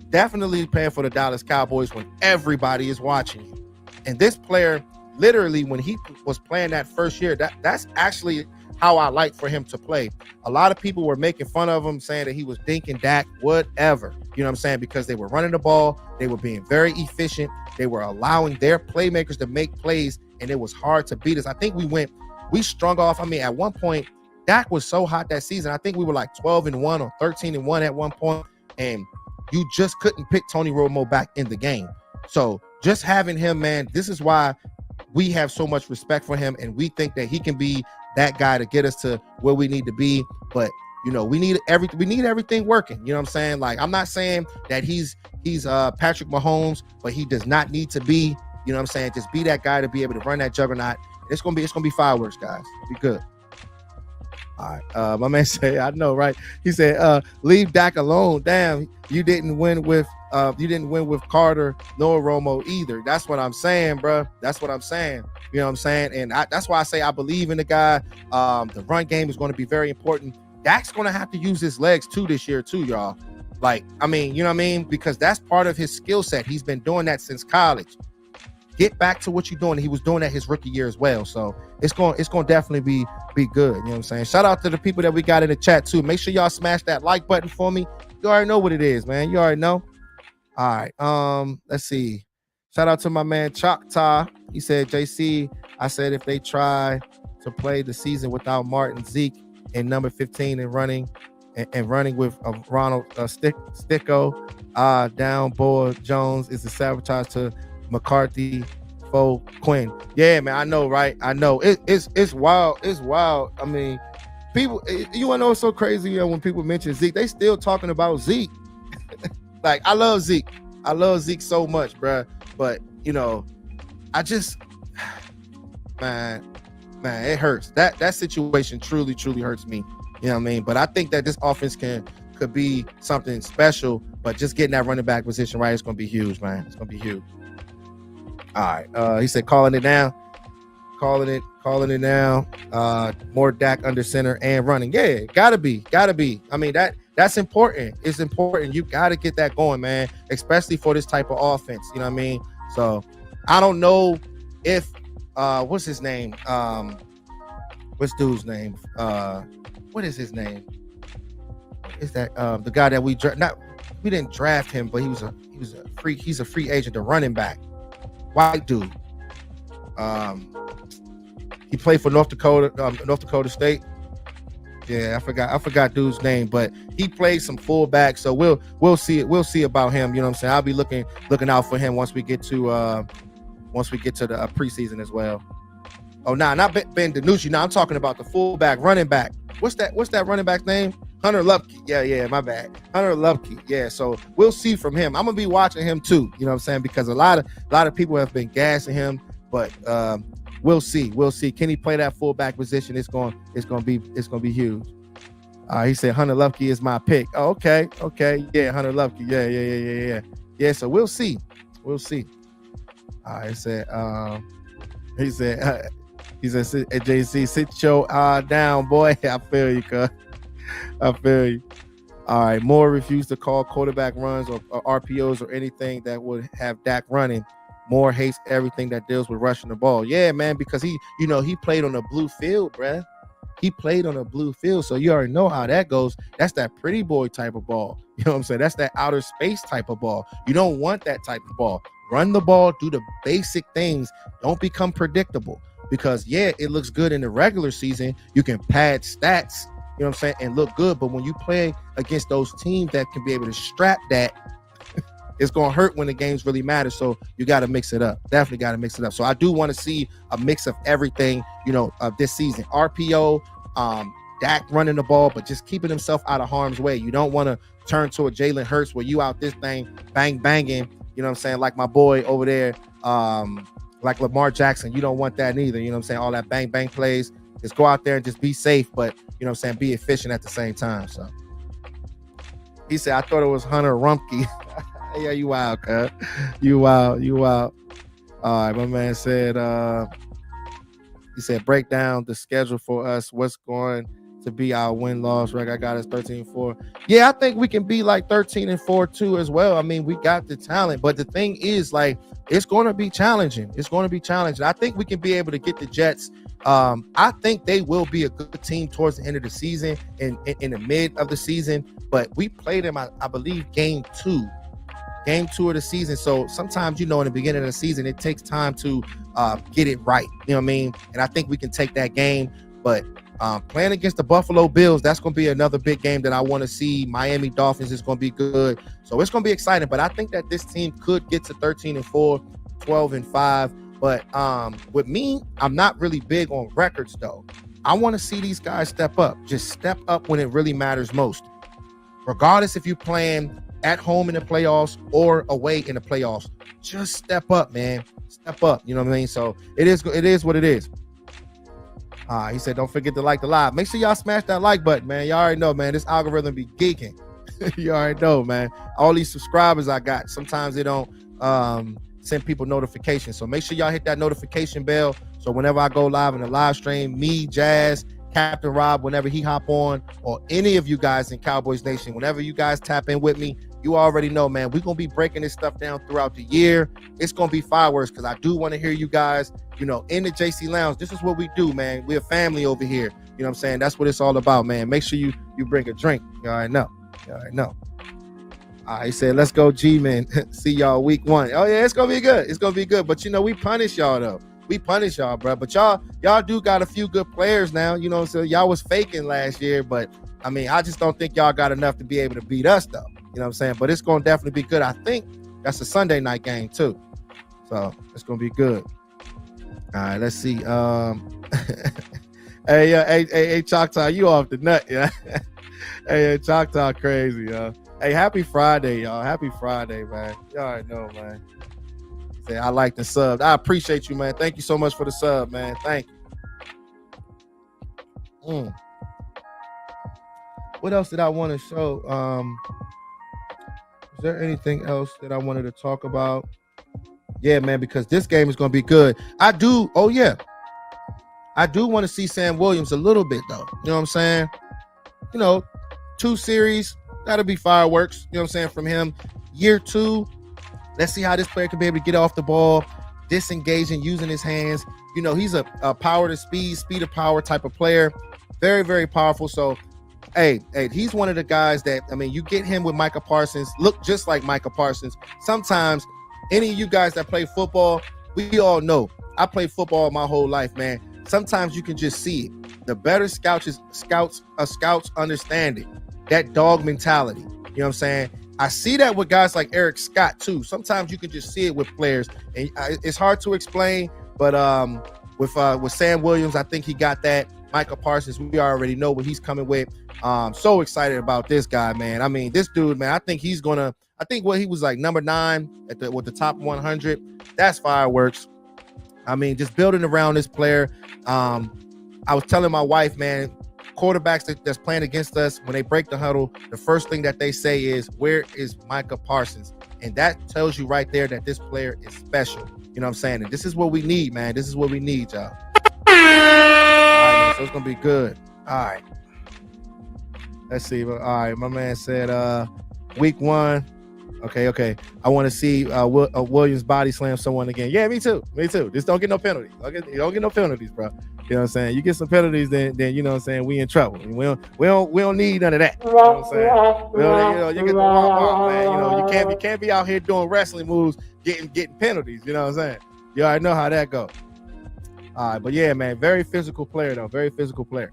Definitely playing for the Dallas Cowboys when everybody is watching you. And this player, literally, when he was playing that first year, that's actually how I like for him to play. A lot of people were making fun of him, saying that he was dinking Dak, whatever. You know what I'm saying? Because they were running the ball, they were being very efficient, they were allowing their playmakers to make plays, and it was hard to beat us. I think we strung off. I mean, at one point, Dak was so hot that season. I think we were like 12-1 or 13-1 at one point, and you just couldn't pick Tony Romo back in the game. So just having him, man, this is why we have so much respect for him, and we think that he can be that guy to get us to where we need to be. But you know, we need everything working. You know what I'm saying? Like, I'm not saying that he's Patrick Mahomes, but he does not need to be. You know what I'm saying? Just be that guy to be able to run that juggernaut. It's gonna be fireworks, guys. It'll be good. All right. My man said, I know, right? He said, leave Dak alone. Damn, you didn't win with Carter nor Romo either. That's what I'm saying, bro. That's what I'm saying. You know what I'm saying? And that's why I say I believe in the guy. The run game is going to be very important. Dak's going to have to use his legs too this year too, y'all. Like, I mean, you know what I mean? Because that's part of his skill set. He's been doing that since college. Get back to what you're doing. He was doing that his rookie year as well. So it's going to definitely be good. You know what I'm saying? Shout out to the people that we got in the chat too. Make sure y'all smash that like button for me. You already know what it is, man. You already know. All right. Let's see. Shout out to my man Choctaw. He said, JC, I said if they try to play the season without Martin, Zeke, and number 15 and running with Ronald Sticko, down boy Jones is a sabotage to McCarthy, Foe, Quinn. Yeah, man, I know, right? I know. It's wild. It's wild. I mean, people, you want to know what's so crazy? You know, when people mention Zeke, they still talking about Zeke. Like, I love Zeke. I love Zeke so much, bro. But, you know, I just, man, it hurts. That situation truly hurts me. You know what I mean? But I think that this offense could be something special, but just getting that running back position right is going to be huge, man. It's going to be huge. All right. He said, calling it down. More Dak under center and running. Yeah, gotta be. I mean, that's important. It's important. You gotta get that going, man, especially for this type of offense. You know what I mean? So I don't know if what's his name? What's dude's name? What is his name? Is that the guy that we didn't draft him, but he's a free agent, a running back. White dude. He played for North Dakota State. Yeah, I forgot dude's name, but he played some fullback. So we'll see about him. You know what I'm saying? I'll be looking out for him once we get to the preseason as well. Oh, not Ben DiNucci. No, I'm talking about the fullback, running back. What's that running back's name? Hunter Lupke. Yeah, my bad. Hunter Lupke. Yeah, so we'll see from him. I'm gonna be watching him too. You know what I'm saying? Because a lot of people have been gassing him, but we'll see. Can he play that fullback position? It's gonna be huge. He said Hunter Lupke is my pick. Oh, okay. Yeah, Hunter Lupke. Yeah. So we'll see. He said JC, sit your down, boy. I feel you, cuz. I feel you. All right. Moore refused to call quarterback runs or RPOs or anything that would have Dak running. Moore hates everything that deals with rushing the ball. Yeah, man, because he played on a blue field, bruh. He played on a blue field, so you already know how that goes. That's that pretty boy type of ball. You know what I'm saying? That's that outer space type of ball. You don't want that type of ball. Run the ball, do the basic things. Don't become predictable. Because, yeah, it looks good in the regular season. You can pad stats, you know what I'm saying, and look good. But when you play against those teams that can be able to strap that, it's going to hurt when the games really matter. So you got to mix it up. Definitely got to mix it up. So I do want to see a mix of everything, this season. RPO, Dak running the ball, but just keeping himself out of harm's way. You don't want to turn to a Jalen Hurts where you out this thing banging, like my boy over there, like Lamar Jackson. You don't want that neither. All that bang plays. Just go out there and just be safe, but be efficient at the same time. So he said, I thought it was Hunter Rumpke. Yeah, you wild, cuz. You wild. All right, my man said, he said, break down the schedule for us. What's going to be our win-loss record? I got us 13-4. Yeah, I think we can be like 13-4 too as well. I mean, we got the talent, but the thing is, like, it's going to be challenging. I think we can be able to get the Jets. I think they will be a good team towards the end of the season and in the mid of the season, but we played them, I believe, game two of the season. So sometimes, in the beginning of the season, it takes time to get it right. You know what I mean? And I think we can take that game, but playing against the Buffalo Bills, that's going to be another big game that I want to see. Miami Dolphins is going to be good. So it's going to be exciting, but I think that this team could get to 13-4, 12-5. But with me, I'm not really big on records, though. I want to see these guys step up. Just step up when it really matters most. Regardless if you're playing at home in the playoffs or away in the playoffs, just step up, man. Step up. You know what I mean? So it is what it is. He said, don't forget to like the live. Make sure y'all smash that like button, man. Y'all already know, man. This algorithm be geeking. You already know, man. All these subscribers I got, sometimes they don't send people notifications. So make sure y'all hit that notification bell. So whenever I go live in the live stream, me, Jazz, Captain Rob, whenever he hop on, or any of you guys in Cowboys Nation, whenever you guys tap in with me, you already know, man, we're going to be breaking this stuff down throughout the year. It's going to be fireworks because I do want to hear you guys, in the JC Lounge. This is what we do, man. We're a family over here. You know what I'm saying? That's what it's all about, man. Make sure you bring a drink. You already know. He said, let's go, G-Man. See y'all week 1. Oh, yeah, it's going to be good. It's going to be good. But, we punish y'all, though. We punish y'all, bro. But y'all do got a few good players now. So y'all was faking last year. But, I mean, I just don't think y'all got enough to be able to beat us, though. You know what I'm saying? But it's going to definitely be good. I think that's a Sunday night game, too. So it's going to be good. All right, let's see. Hey, Choctaw, you off the nut, yeah? Hey, Choctaw crazy, yo. Hey, happy Friday, y'all. Happy Friday, man. Y'all already know, man. Say, I like the sub. I appreciate you, man. Thank you so much for the sub, man. Thank you. What else did I want to show? Is there anything else that I wanted to talk about? Yeah, man, because this game is going to be good. I do want to see Sam Williams a little bit, though. You know what I'm saying? 2 series, that'll be fireworks. You know what I'm saying? From him. Year 2, let's see how this player can be able to get off the ball, disengaging, using his hands. He's a power to speed to power type of player. Very, very powerful. So, hey, he's one of the guys that, I mean, you get him with Micah Parsons, look just like Micah Parsons. Sometimes, any of you guys that play football, we all know. I played football my whole life, man. Sometimes you can just see it. The better scouts understand it. That dog mentality. You know what I'm saying? I see that with guys like Eric Scott too. Sometimes you can just see it with players, and it's hard to explain. But with Sam Williams, I think he got that. Micah Parsons, we already know what he's coming with. So excited about this guy, man. I mean, this dude, man. I think he was like number 9 with the top 100. That's fireworks. I mean, just building around this player. I was telling my wife, man, quarterbacks that's playing against us, when they break the huddle, the first thing that they say is, where is Micah Parsons? And that tells you right there that this player is special. You know what I'm saying? And this is what we need, man. This is what we need, y'all. All right, man, so it's going to be good. All right. Let's see. All right, my man said week 1. Okay. I want to see Williams body slam someone again. Yeah, me too. Just don't get no penalties. Don't get no penalties, bro. You know what I'm saying? You get some penalties, then you know what I'm saying, we in trouble. We don't need none of that. You know what I'm saying? You get the walk, man. You can't be out here doing wrestling moves, getting penalties. You know what I'm saying? You already know how that goes. All right, but yeah, man, very physical player though. Very physical player.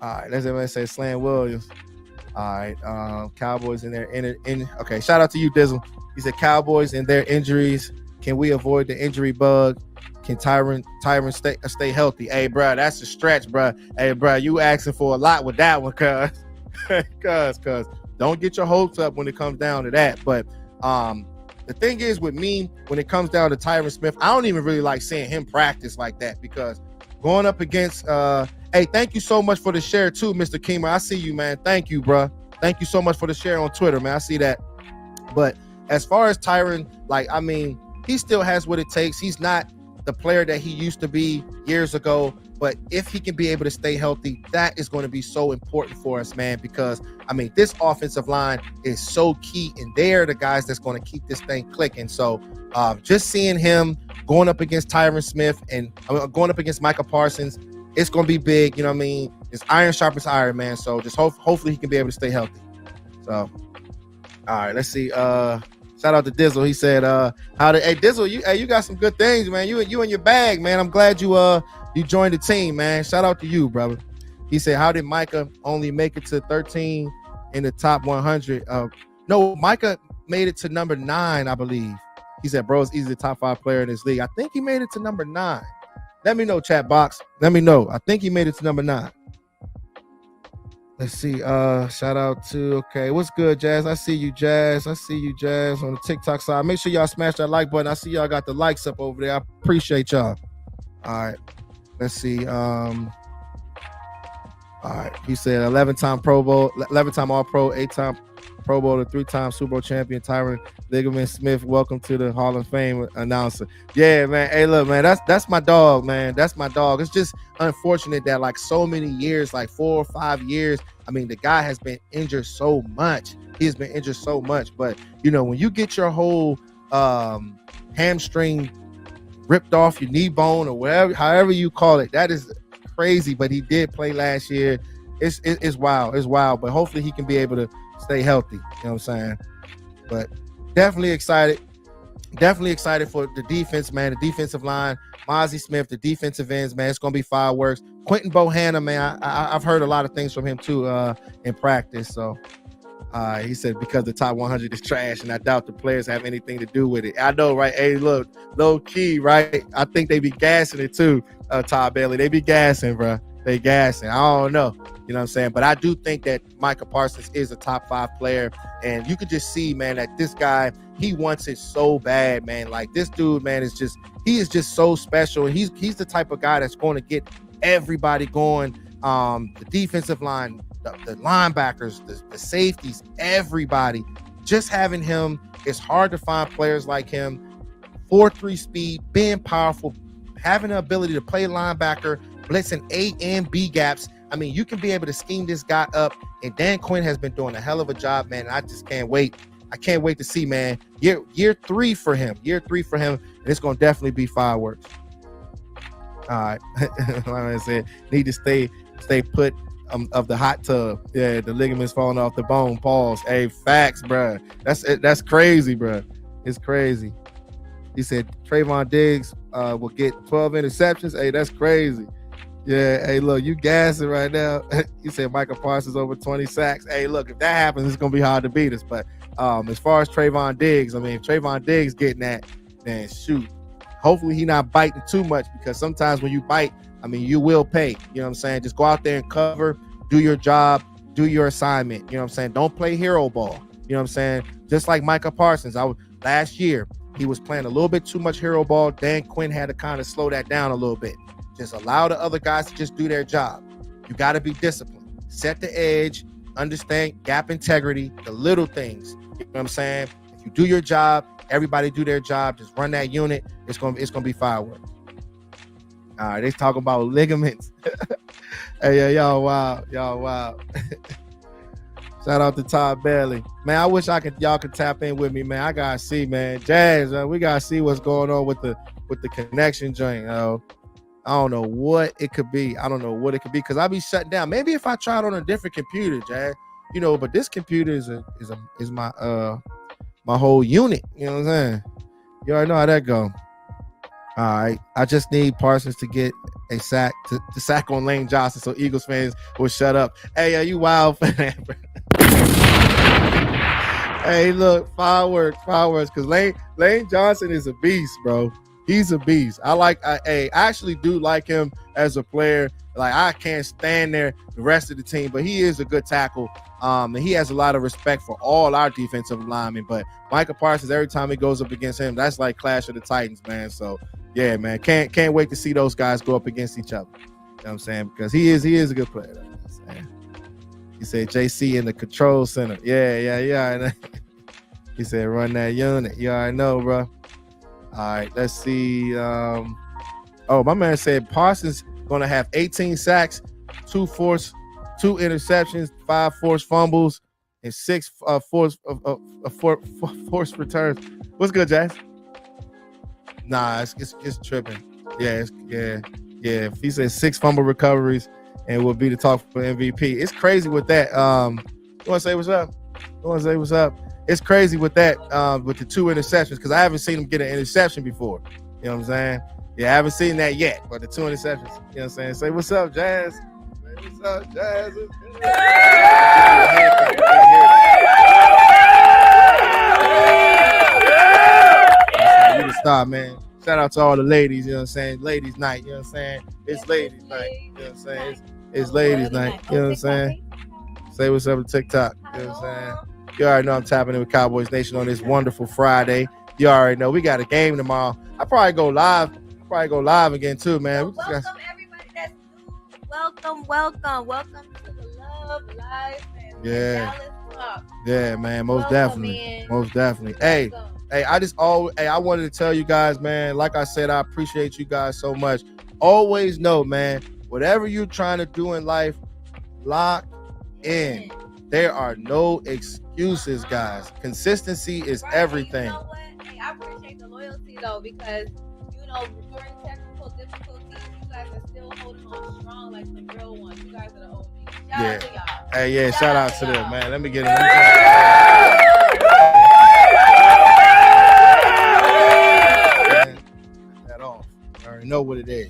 All right, let's say Slam Williams. All right, Cowboys in there. Okay, shout out to you, Dizzle. He said Cowboys and their injuries. Can we avoid the injury bug? Can Tyron stay healthy? Hey, bro, that's a stretch, bro. Hey, bro, you asking for a lot with that one, cuz. cuz don't get your hopes up when it comes down to that. But the thing is with me, when it comes down to Tyron Smith, I don't even really like seeing him practice like that, because going up against hey, thank you so much for the share too, Mr. Keemer. I see you, man. Thank you, bro. Thank you so much for the share on Twitter, man. I see that. But as far as Tyron, like, I mean, he still has what it takes. He's not the player that he used to be years ago, but if he can be able to stay healthy, that is going to be so important for us, man, because I mean, this offensive line is so key, and they're the guys that's going to keep this thing clicking. So just seeing him going up against Tyron Smith and going up against Micah Parsons, it's going to be big. You know what I mean? It's iron sharpens iron, man. So just hopefully he can be able to stay healthy. So, all right, let's see. Shout out to Dizzle. He said, hey Dizzle, you got some good things, man. You in your bag, man. I'm glad you joined the team, man. Shout out to you, brother. He said, how did Micah only make it to 13 in the top 100? No, Micah made it to number 9, I believe. He said, bro, is easily the top 5 player in this league. I think he made it to number 9. Let me know, chat box. Let me know. I think he made it to number 9. Let's see. Shout out to, okay, what's good, Jazz? I see you, Jazz. On the TikTok side. Make sure y'all smash that like button. I see y'all got the likes up over there. I appreciate y'all. All right. Let's see. All right. He said 11-time Pro Bowl, 11-time All-Pro, 8-time Pro Bowler, 3-time Super Bowl champion, Tyron Ligament Smith. Welcome to the Hall of Fame announcer. Yeah, man. Hey, look, man, that's my dog, man. That's my dog. It's just unfortunate that like so many years, like 4 or 5 years, I mean, the guy has been injured so much. He has been injured so much. But, you know, when you get your whole hamstring ripped off, your knee bone or whatever, however you call it, that is crazy. But he did play last year. It's wild. It's wild. But hopefully he can be able to stay healthy. You know what I'm saying? But definitely excited. Definitely excited for the defense, man. The defensive line, Mozzie Smith, the defensive ends, man. It's gonna be fireworks. Quentin Bohanna, man. I've heard a lot of things from him too in practice. So he said because the top 100 is trash, and I doubt the players have anything to do with it. I know, right? Hey, look, low key, right? I think they be gassing it too. Todd Bailey, they be gassing, bro. They gassing. I don't know. You know what I'm saying? But I do think that Micah Parsons is a top 5 player. And you could just see, man, that this guy, he wants it so bad, man. Like this dude, man, he is just so special. And he's the type of guy that's going to get everybody going. The defensive line, the linebackers, the safeties, everybody. Just having him, it's hard to find players like him. 4.3 speed, being powerful, having the ability to play linebacker, blitzing A and B gaps. I mean, you can be able to scheme this guy up, and Dan Quinn has been doing a hell of a job, man. I just can't wait. I can't wait to see, man. Year 3 for him. And it's going to definitely be fireworks. All right. Like I said, need to stay put of the hot tub. Yeah, the ligaments falling off the bone. Pause. Hey, facts, bro. That's crazy, bro. It's crazy. He said Trayvon Diggs will get 12 interceptions. Hey, that's crazy. Yeah, hey, look, you gassing right now. You said Micah Parsons over 20 sacks. Hey, look, if that happens, it's going to be hard to beat us. But as far as Trayvon Diggs, I mean, if Trayvon Diggs getting that, then shoot. Hopefully he not biting too much, because sometimes when you bite, I mean, you will pay. You know what I'm saying? Just go out there and cover, do your job, do your assignment. You know what I'm saying? Don't play hero ball. You know what I'm saying? Just like Micah Parsons. Last year, he was playing a little bit too much hero ball. Dan Quinn had to kind of slow that down a little bit. Just allow the other guys to just do their job. You got to be disciplined. Set the edge, understand gap integrity, the little things. You know what I'm saying? If you do your job, everybody do their job. Just run that unit. It's gonna be fireworks. All right, they talking about ligaments. Hey, yeah, y'all wow. Shout out to Todd Bailey. Man, I wish y'all could tap in with me, man. I gotta see, man. Jazz, we gotta see what's going on with the connection joint, you know. I don't know what it could be. Because I'll be shutting down. Maybe if I tried on a different computer, Jazz, you know, but this computer is my whole unit. You know what I'm saying? You already know how that go. All right. I just need Parsons to get a sack to sack on Lane Johnson so Eagles fans will shut up. Hey, you wild fan. Hey, look, fireworks, because Lane Johnson is a beast, bro. He's a beast. I actually do like him as a player. Like, I can't stand the rest of the team, but he is a good tackle. And he has a lot of respect for all our defensive linemen. But Micah Parsons, every time he goes up against him, that's like Clash of the Titans, man. So yeah, man, can't wait to see those guys go up against each other. You know what I'm saying? Because he is a good player. You know what I'm saying? He said JC in the control center. Yeah. He said run that unit. You already know, bro. All right, let's see. My man said Parsons gonna have 18 sacks, 2 interceptions, 5 forced fumbles, and 6 forced returns. What's good, Jazz? Nah, it's tripping. Yeah. He said 6 fumble recoveries and will be the talk for MVP. It's crazy with that. You want to say what's up? It's crazy with that, with the 2 interceptions, because I haven't seen him get an interception before. You know what I'm saying? Yeah, I haven't seen that yet, but the 2 interceptions. You know what I'm saying? Say what's up, Jazz. Say what's up, Jazz. You the star, man. Shout out to all the ladies, you know what I'm saying? Ladies night, you know what I'm saying? It's ladies night, you know what I'm saying? It's ladies night, you know what I'm saying? Say what's up to TikTok, you know what I'm saying? You already know I'm tapping in with Cowboys Nation on this wonderful Friday. You already know we got a game tomorrow. I probably go live again too, man. Welcome everybody that's new. Welcome to the Love Life and Dallas Club. Yeah, man, most definitely. Hey, I wanted to tell you guys, man, like I said, I appreciate you guys so much. Always know, man, whatever you're trying to do in life, lock in. There are no excuses, guys. Consistency is everything. You know what? Hey, I appreciate the loyalty though, because during technical difficulties, you guys are still holding on strong like some real ones. You guys are the OGs. Shout out to y'all. Hey, yeah, shout out to them, man. Let me get it. That off. I already know what it is.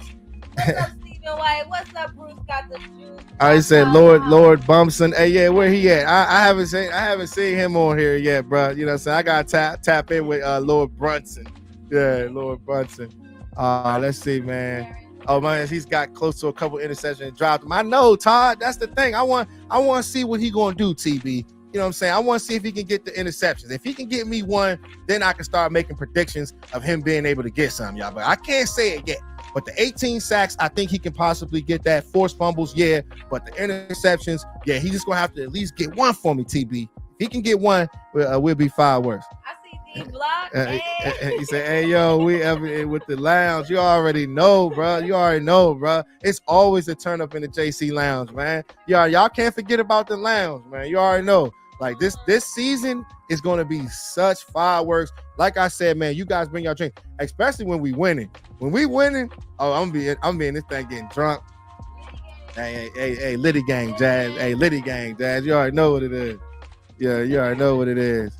What's up, Stephen White? What's up, Bruce? Got the juice. I said Lord Bumpson. Hey, yeah, where he at? I haven't seen him on here yet, bro. You know what I'm saying? I gotta tap in with Lord Brunson. Yeah, Lord Brunson. Let's see, man. Oh man, he's got close to a couple interceptions and dropped them. I know, Todd. That's the thing. I want to see what he gonna do, TB. You know what I'm saying? I want to see if he can get the interceptions. If he can get me one, then I can start making predictions of him being able to get some, y'all. But I can't say it yet. But the 18 sacks, I think he can possibly get that. Forced fumbles, yeah. But the interceptions, yeah, he's just gonna have to at least get one for me, TB. If he can get one, we'll be fireworks. I see D Block. He said, "Hey, yo, we ever with the lounge. You already know, bro. It's always a turn up in the JC Lounge, man. Y'all can't forget about the lounge, man. You already know. Like this season is gonna be such fireworks. Like I said, man, you guys bring your drink, especially when we winning. When we winning, I'm being this thing getting drunk. Hey, Liddy Gang, Jazz. Hey, Liddy Gang, Jazz. You already know what it is. Yeah, you already know what it is.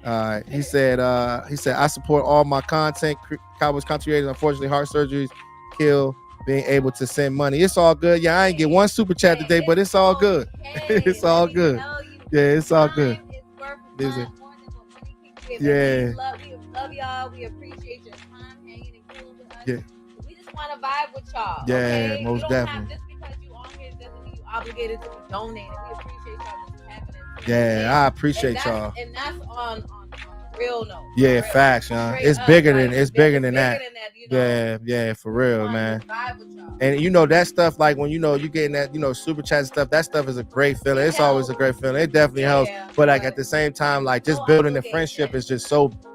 All right. He said, I support all my content. Cowboys contributors, unfortunately, heart surgeries kill being able to send money. It's all good. Yeah, I ain't get one super chat today, but it's all good. It's all good. Yeah, it's all good. Yeah. We love y'all. We appreciate your time hanging and cooling with us. Yeah. We just want to vibe with y'all. Yeah, okay? most definitely. Just because you on here doesn't mean you obligated to be donating. We appreciate y'all just tapping in. Yeah, I appreciate y'all. And that's on real note. Yeah, facts, y'all. It's bigger than that. You know? Yeah, for real, man. Vibe with y'all. And that stuff, like when you getting that, super chat stuff, that stuff is a great feeling. It's always a great feeling. It definitely helps. But like at the same time, like just building the friendship is just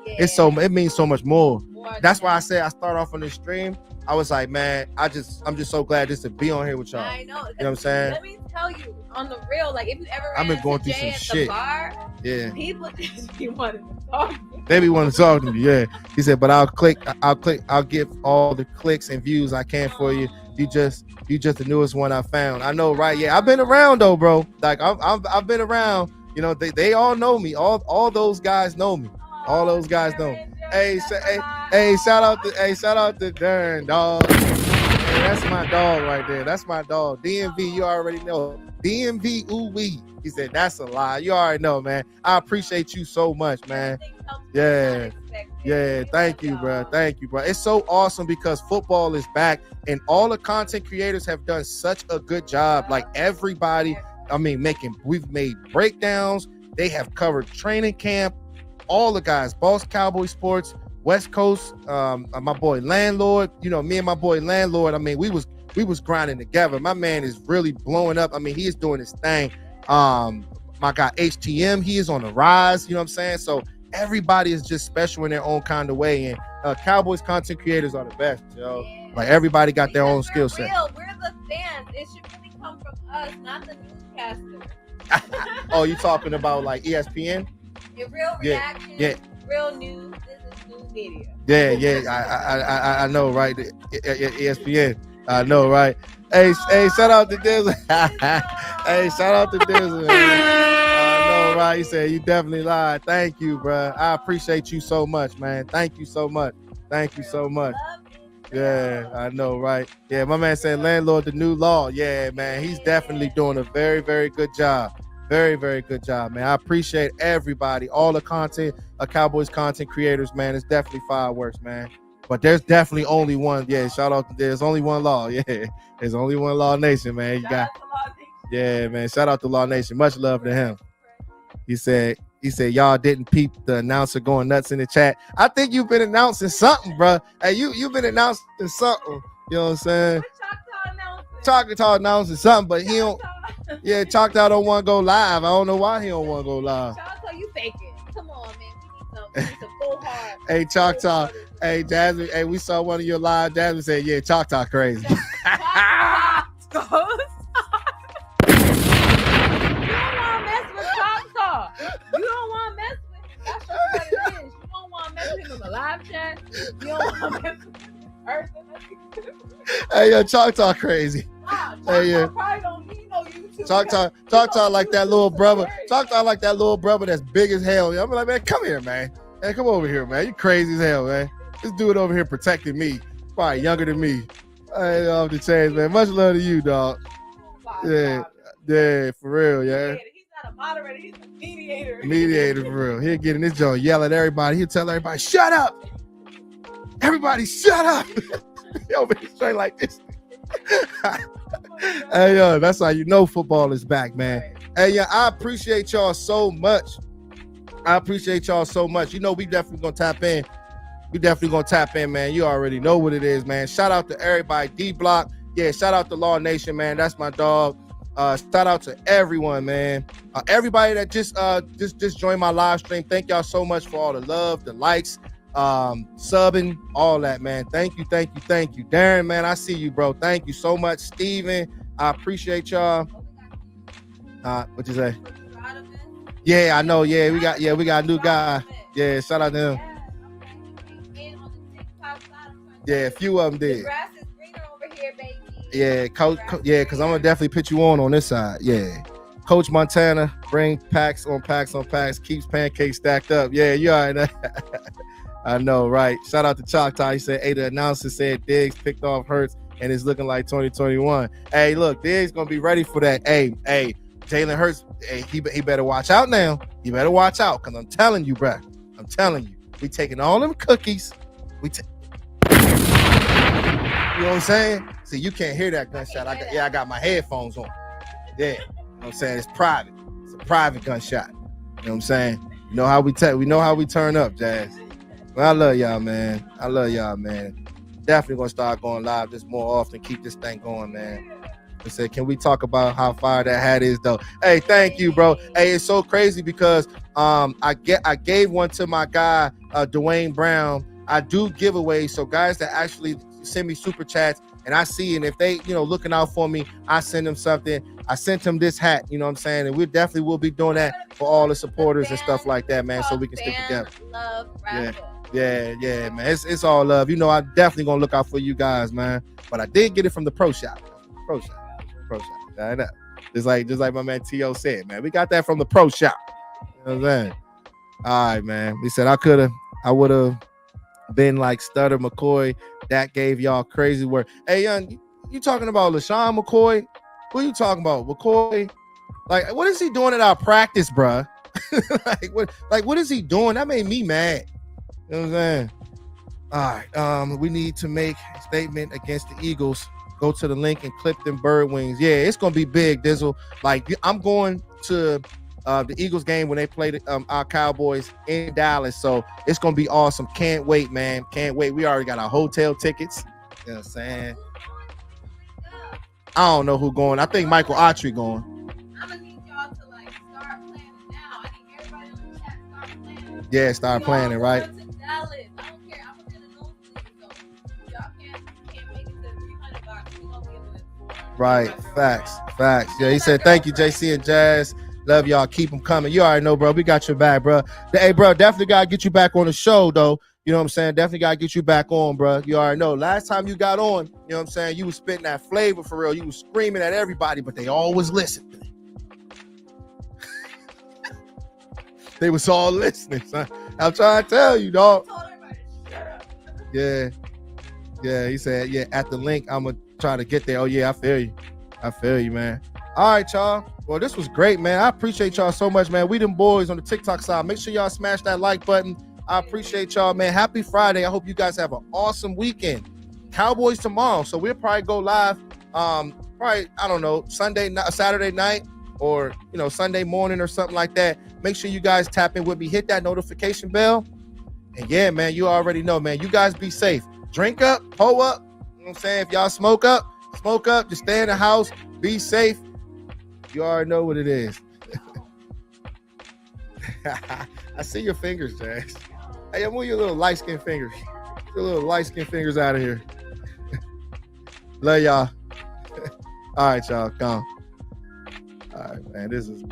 it means so much more. That's why I say I start off on this stream. I was like, man, I'm just so glad just to be on here with y'all. I know. You know what I'm saying? Let me tell you, on the real, like if you ever I've been going through some shit. Bar, yeah. People just be wanting to talk to you. They be wanting to talk to me, yeah. He said, but I'll give all the clicks and views I can for you. You just the newest one I found. I know, right? Yeah, I've been around though, bro. Like I've been around. You know, they all know me. All those guys know me. All those guys know me. Hey, shout out to Darren, dog. Hey, that's my dog right there. That's my dog. DMV, you already know. DMV, ooh wee. He said, that's a lie. You already know, man. I appreciate you so much, man. Yeah. Yeah, thank you, bro. Thank you, bro. It's so awesome because football is back and all the content creators have done such a good job. Like everybody, I mean, we've made breakdowns. They have covered training camp. All the guys, Boss Cowboy Sports, West Coast, my boy Landlord, you know, me and my boy Landlord. I mean, we was grinding together. My man is really blowing up. I mean, he is doing his thing. My guy HTM, he is on the rise. You know what I'm saying? So everybody is just special in their own kind of way. And Cowboys content creators are the best, yo. Yeah. Like everybody got their own skill set. We're the fans. It should really come from us, not the newscaster. Oh, you talking about like ESPN? Real reaction, yeah. Real news. This is news media. Yeah. I know, right? ESPN. I know, right? Hey, shout out to Dizzle. Hey, shout out to Dizzle, man. I know, right? He said you definitely lied. Thank you, bro. I appreciate you so much, man. Thank you so much. Thank you so much. Yeah, I know, right? Yeah, my man said Landlord, the new law. Yeah, man, he's definitely doing a very, very good job. Very, very good job, man. I appreciate everybody, all the content, Cowboys content creators, man. It's definitely fireworks, man. But there's definitely only one. Yeah, shout out to there's only one law. Yeah, there's only one Law Nation, man. You got, yeah, man. Shout out to Law Nation. Much love to him. He said y'all didn't peep the announcer going nuts in the chat. I think you've been announcing something, bro. Hey, you've been announcing something. You know what I'm saying? Choctaw announcing something, but he don't. Yeah, Choctaw don't want to go live. I don't know why he don't want to go live. Choctaw, you faking. Come on, man. We need some full heart. Hey, Choctaw. Hey, Jasmine. Hey, we saw one of your live. Jasmine said, "Yeah, Choctaw crazy." You don't want to mess with Choctaw. You don't want to mess with him. That's just what it is. You don't want to mess with him in the live chat. You don't want to mess with him in person. Hey, yo, Choctaw crazy. Hey, yeah. Probably don't need no YouTube. Choctaw like that little brother. Choctaw like that little brother that's big as hell. I'm like, man, come here, man. Hey, come over here, man. You crazy as hell, man. This dude over here protecting me. Probably younger than me. I ain't off the chains, man. Much love to you, dog. Yeah, for real, yeah. He's not a moderator, he's a mediator. Mediator, for real. He'll get in this joint, yell at everybody. He'll tell everybody, shut up. Everybody, shut up. He over here straight like this. Hey, yo, that's how you know football is back, man. Hey, yeah, I appreciate y'all so much. You know, we definitely gonna tap in. Man. You already know what it is, man. Shout out to everybody. D-Block. Yeah, shout out to Law Nation, man. That's my dog. Shout out to everyone, man. Everybody that just joined my live stream. Thank y'all so much for all the love, the likes, subbing, all that, man. Thank you. Darren, man, I see you, bro. Thank you so much. Steven, I appreciate y'all. What you say? Yeah, I know. Yeah, we got a new guy. Yeah, shout out to him. Yeah, a few of them did. The grass is greener over here, baby. Yeah, coach. Yeah, because I'm gonna definitely put you on this side. Yeah, Coach Montana, bring packs on packs, keeps pancakes stacked up. Yeah, you all right. I know, right? Shout out to Choctaw. He said, hey, the announcer said Diggs picked off Hurts, and it's looking like 2021. Hey, look, Diggs gonna be ready for that. Hey, Jalen Hurts, hey, he better watch out now. He better watch out, because I'm telling you, bro. I'm telling you, we taking all them cookies. You know what I'm saying? See, you can't hear that gunshot. I got my headphones on. Yeah, you know what I'm saying? It's private. It's a private gunshot. You know what I'm saying? You know how we know how we turn up, Jazz. Well, I love y'all, man. Definitely gonna start going live just more often. Keep this thing going, man. I said, can we talk about how fire that hat is, though? Hey, thank you, bro. Hey, it's so crazy because I gave one to my guy, Dwayne Brown. I do giveaways, so guys that actually send me super chats and I see, and if they, looking out for me, I send them something. I sent him this hat, you know what I'm saying? And we definitely will be doing that for all the supporters and stuff like that, man, so we can stick together. Yeah, man. It's all love. I definitely gonna look out for you guys, man. But I did get it from the pro shop. I know. Just like my man T.O. said, man. We got that from the pro shop. You know what I'm saying? All right, man. He said I would have been like Stutter McCoy. That gave y'all crazy work. Hey, young, you talking about LaShawn McCoy? Who you talking about? McCoy? Like, what is he doing at our practice, bruh? what is he doing? That made me mad. You know what I'm saying? All right. We need to make a statement against the Eagles. Go to the link and clip them bird wings. Yeah, it's gonna be big, Dizzle. Like, I'm going to the Eagles game when they play our Cowboys in Dallas. So it's gonna be awesome. Can't wait, man. Can't wait. We already got our hotel tickets. You know what I'm saying? I don't know who going. I think Michael Autry going. I'm gonna need y'all to like start planning now. I need everybody on the chat to start planning. Yeah, start planning, right? To Dallas. I don't care. I'm gonna the nosebleed, so y'all can't make it to $300. We gonna give it. Right. Facts. Yeah, he said thank you, JC and Jazz. Love y'all. Keep them coming. You already know, bro. We got your back, bro. Hey, bro, definitely gotta get you back on the show, though. You know what I'm saying? Definitely gotta get you back on, bro. You already know. Last time you got on, you know what I'm saying? You was spitting that flavor for real. You was screaming at everybody, but they always listened. They was all listening, son. I'm trying to tell you, dog. Yeah. He said, yeah, at the link, I'm gonna try to get there. Oh, yeah, I feel you, man. All right, y'all. Well, this was great, man. I appreciate y'all so much, man. We them boys on the TikTok side. Make sure y'all smash that like button. I appreciate y'all, man. Happy Friday. I hope you guys have an awesome weekend. Cowboys tomorrow. So we'll probably go live, probably, I don't know, Saturday night or, Sunday morning or something like that. Make sure you guys tap in with me. Hit that notification bell. And yeah, man, you already know, man. You guys be safe. Drink up, hoe up. You know what I'm saying? If y'all smoke up. Just stay in the house. Be safe. You already know what it is. I see your fingers, Jazz. Hey, move your little light-skinned fingers. Your little light-skinned fingers out of here. Love y'all. All right, y'all. Come. All right, man. This is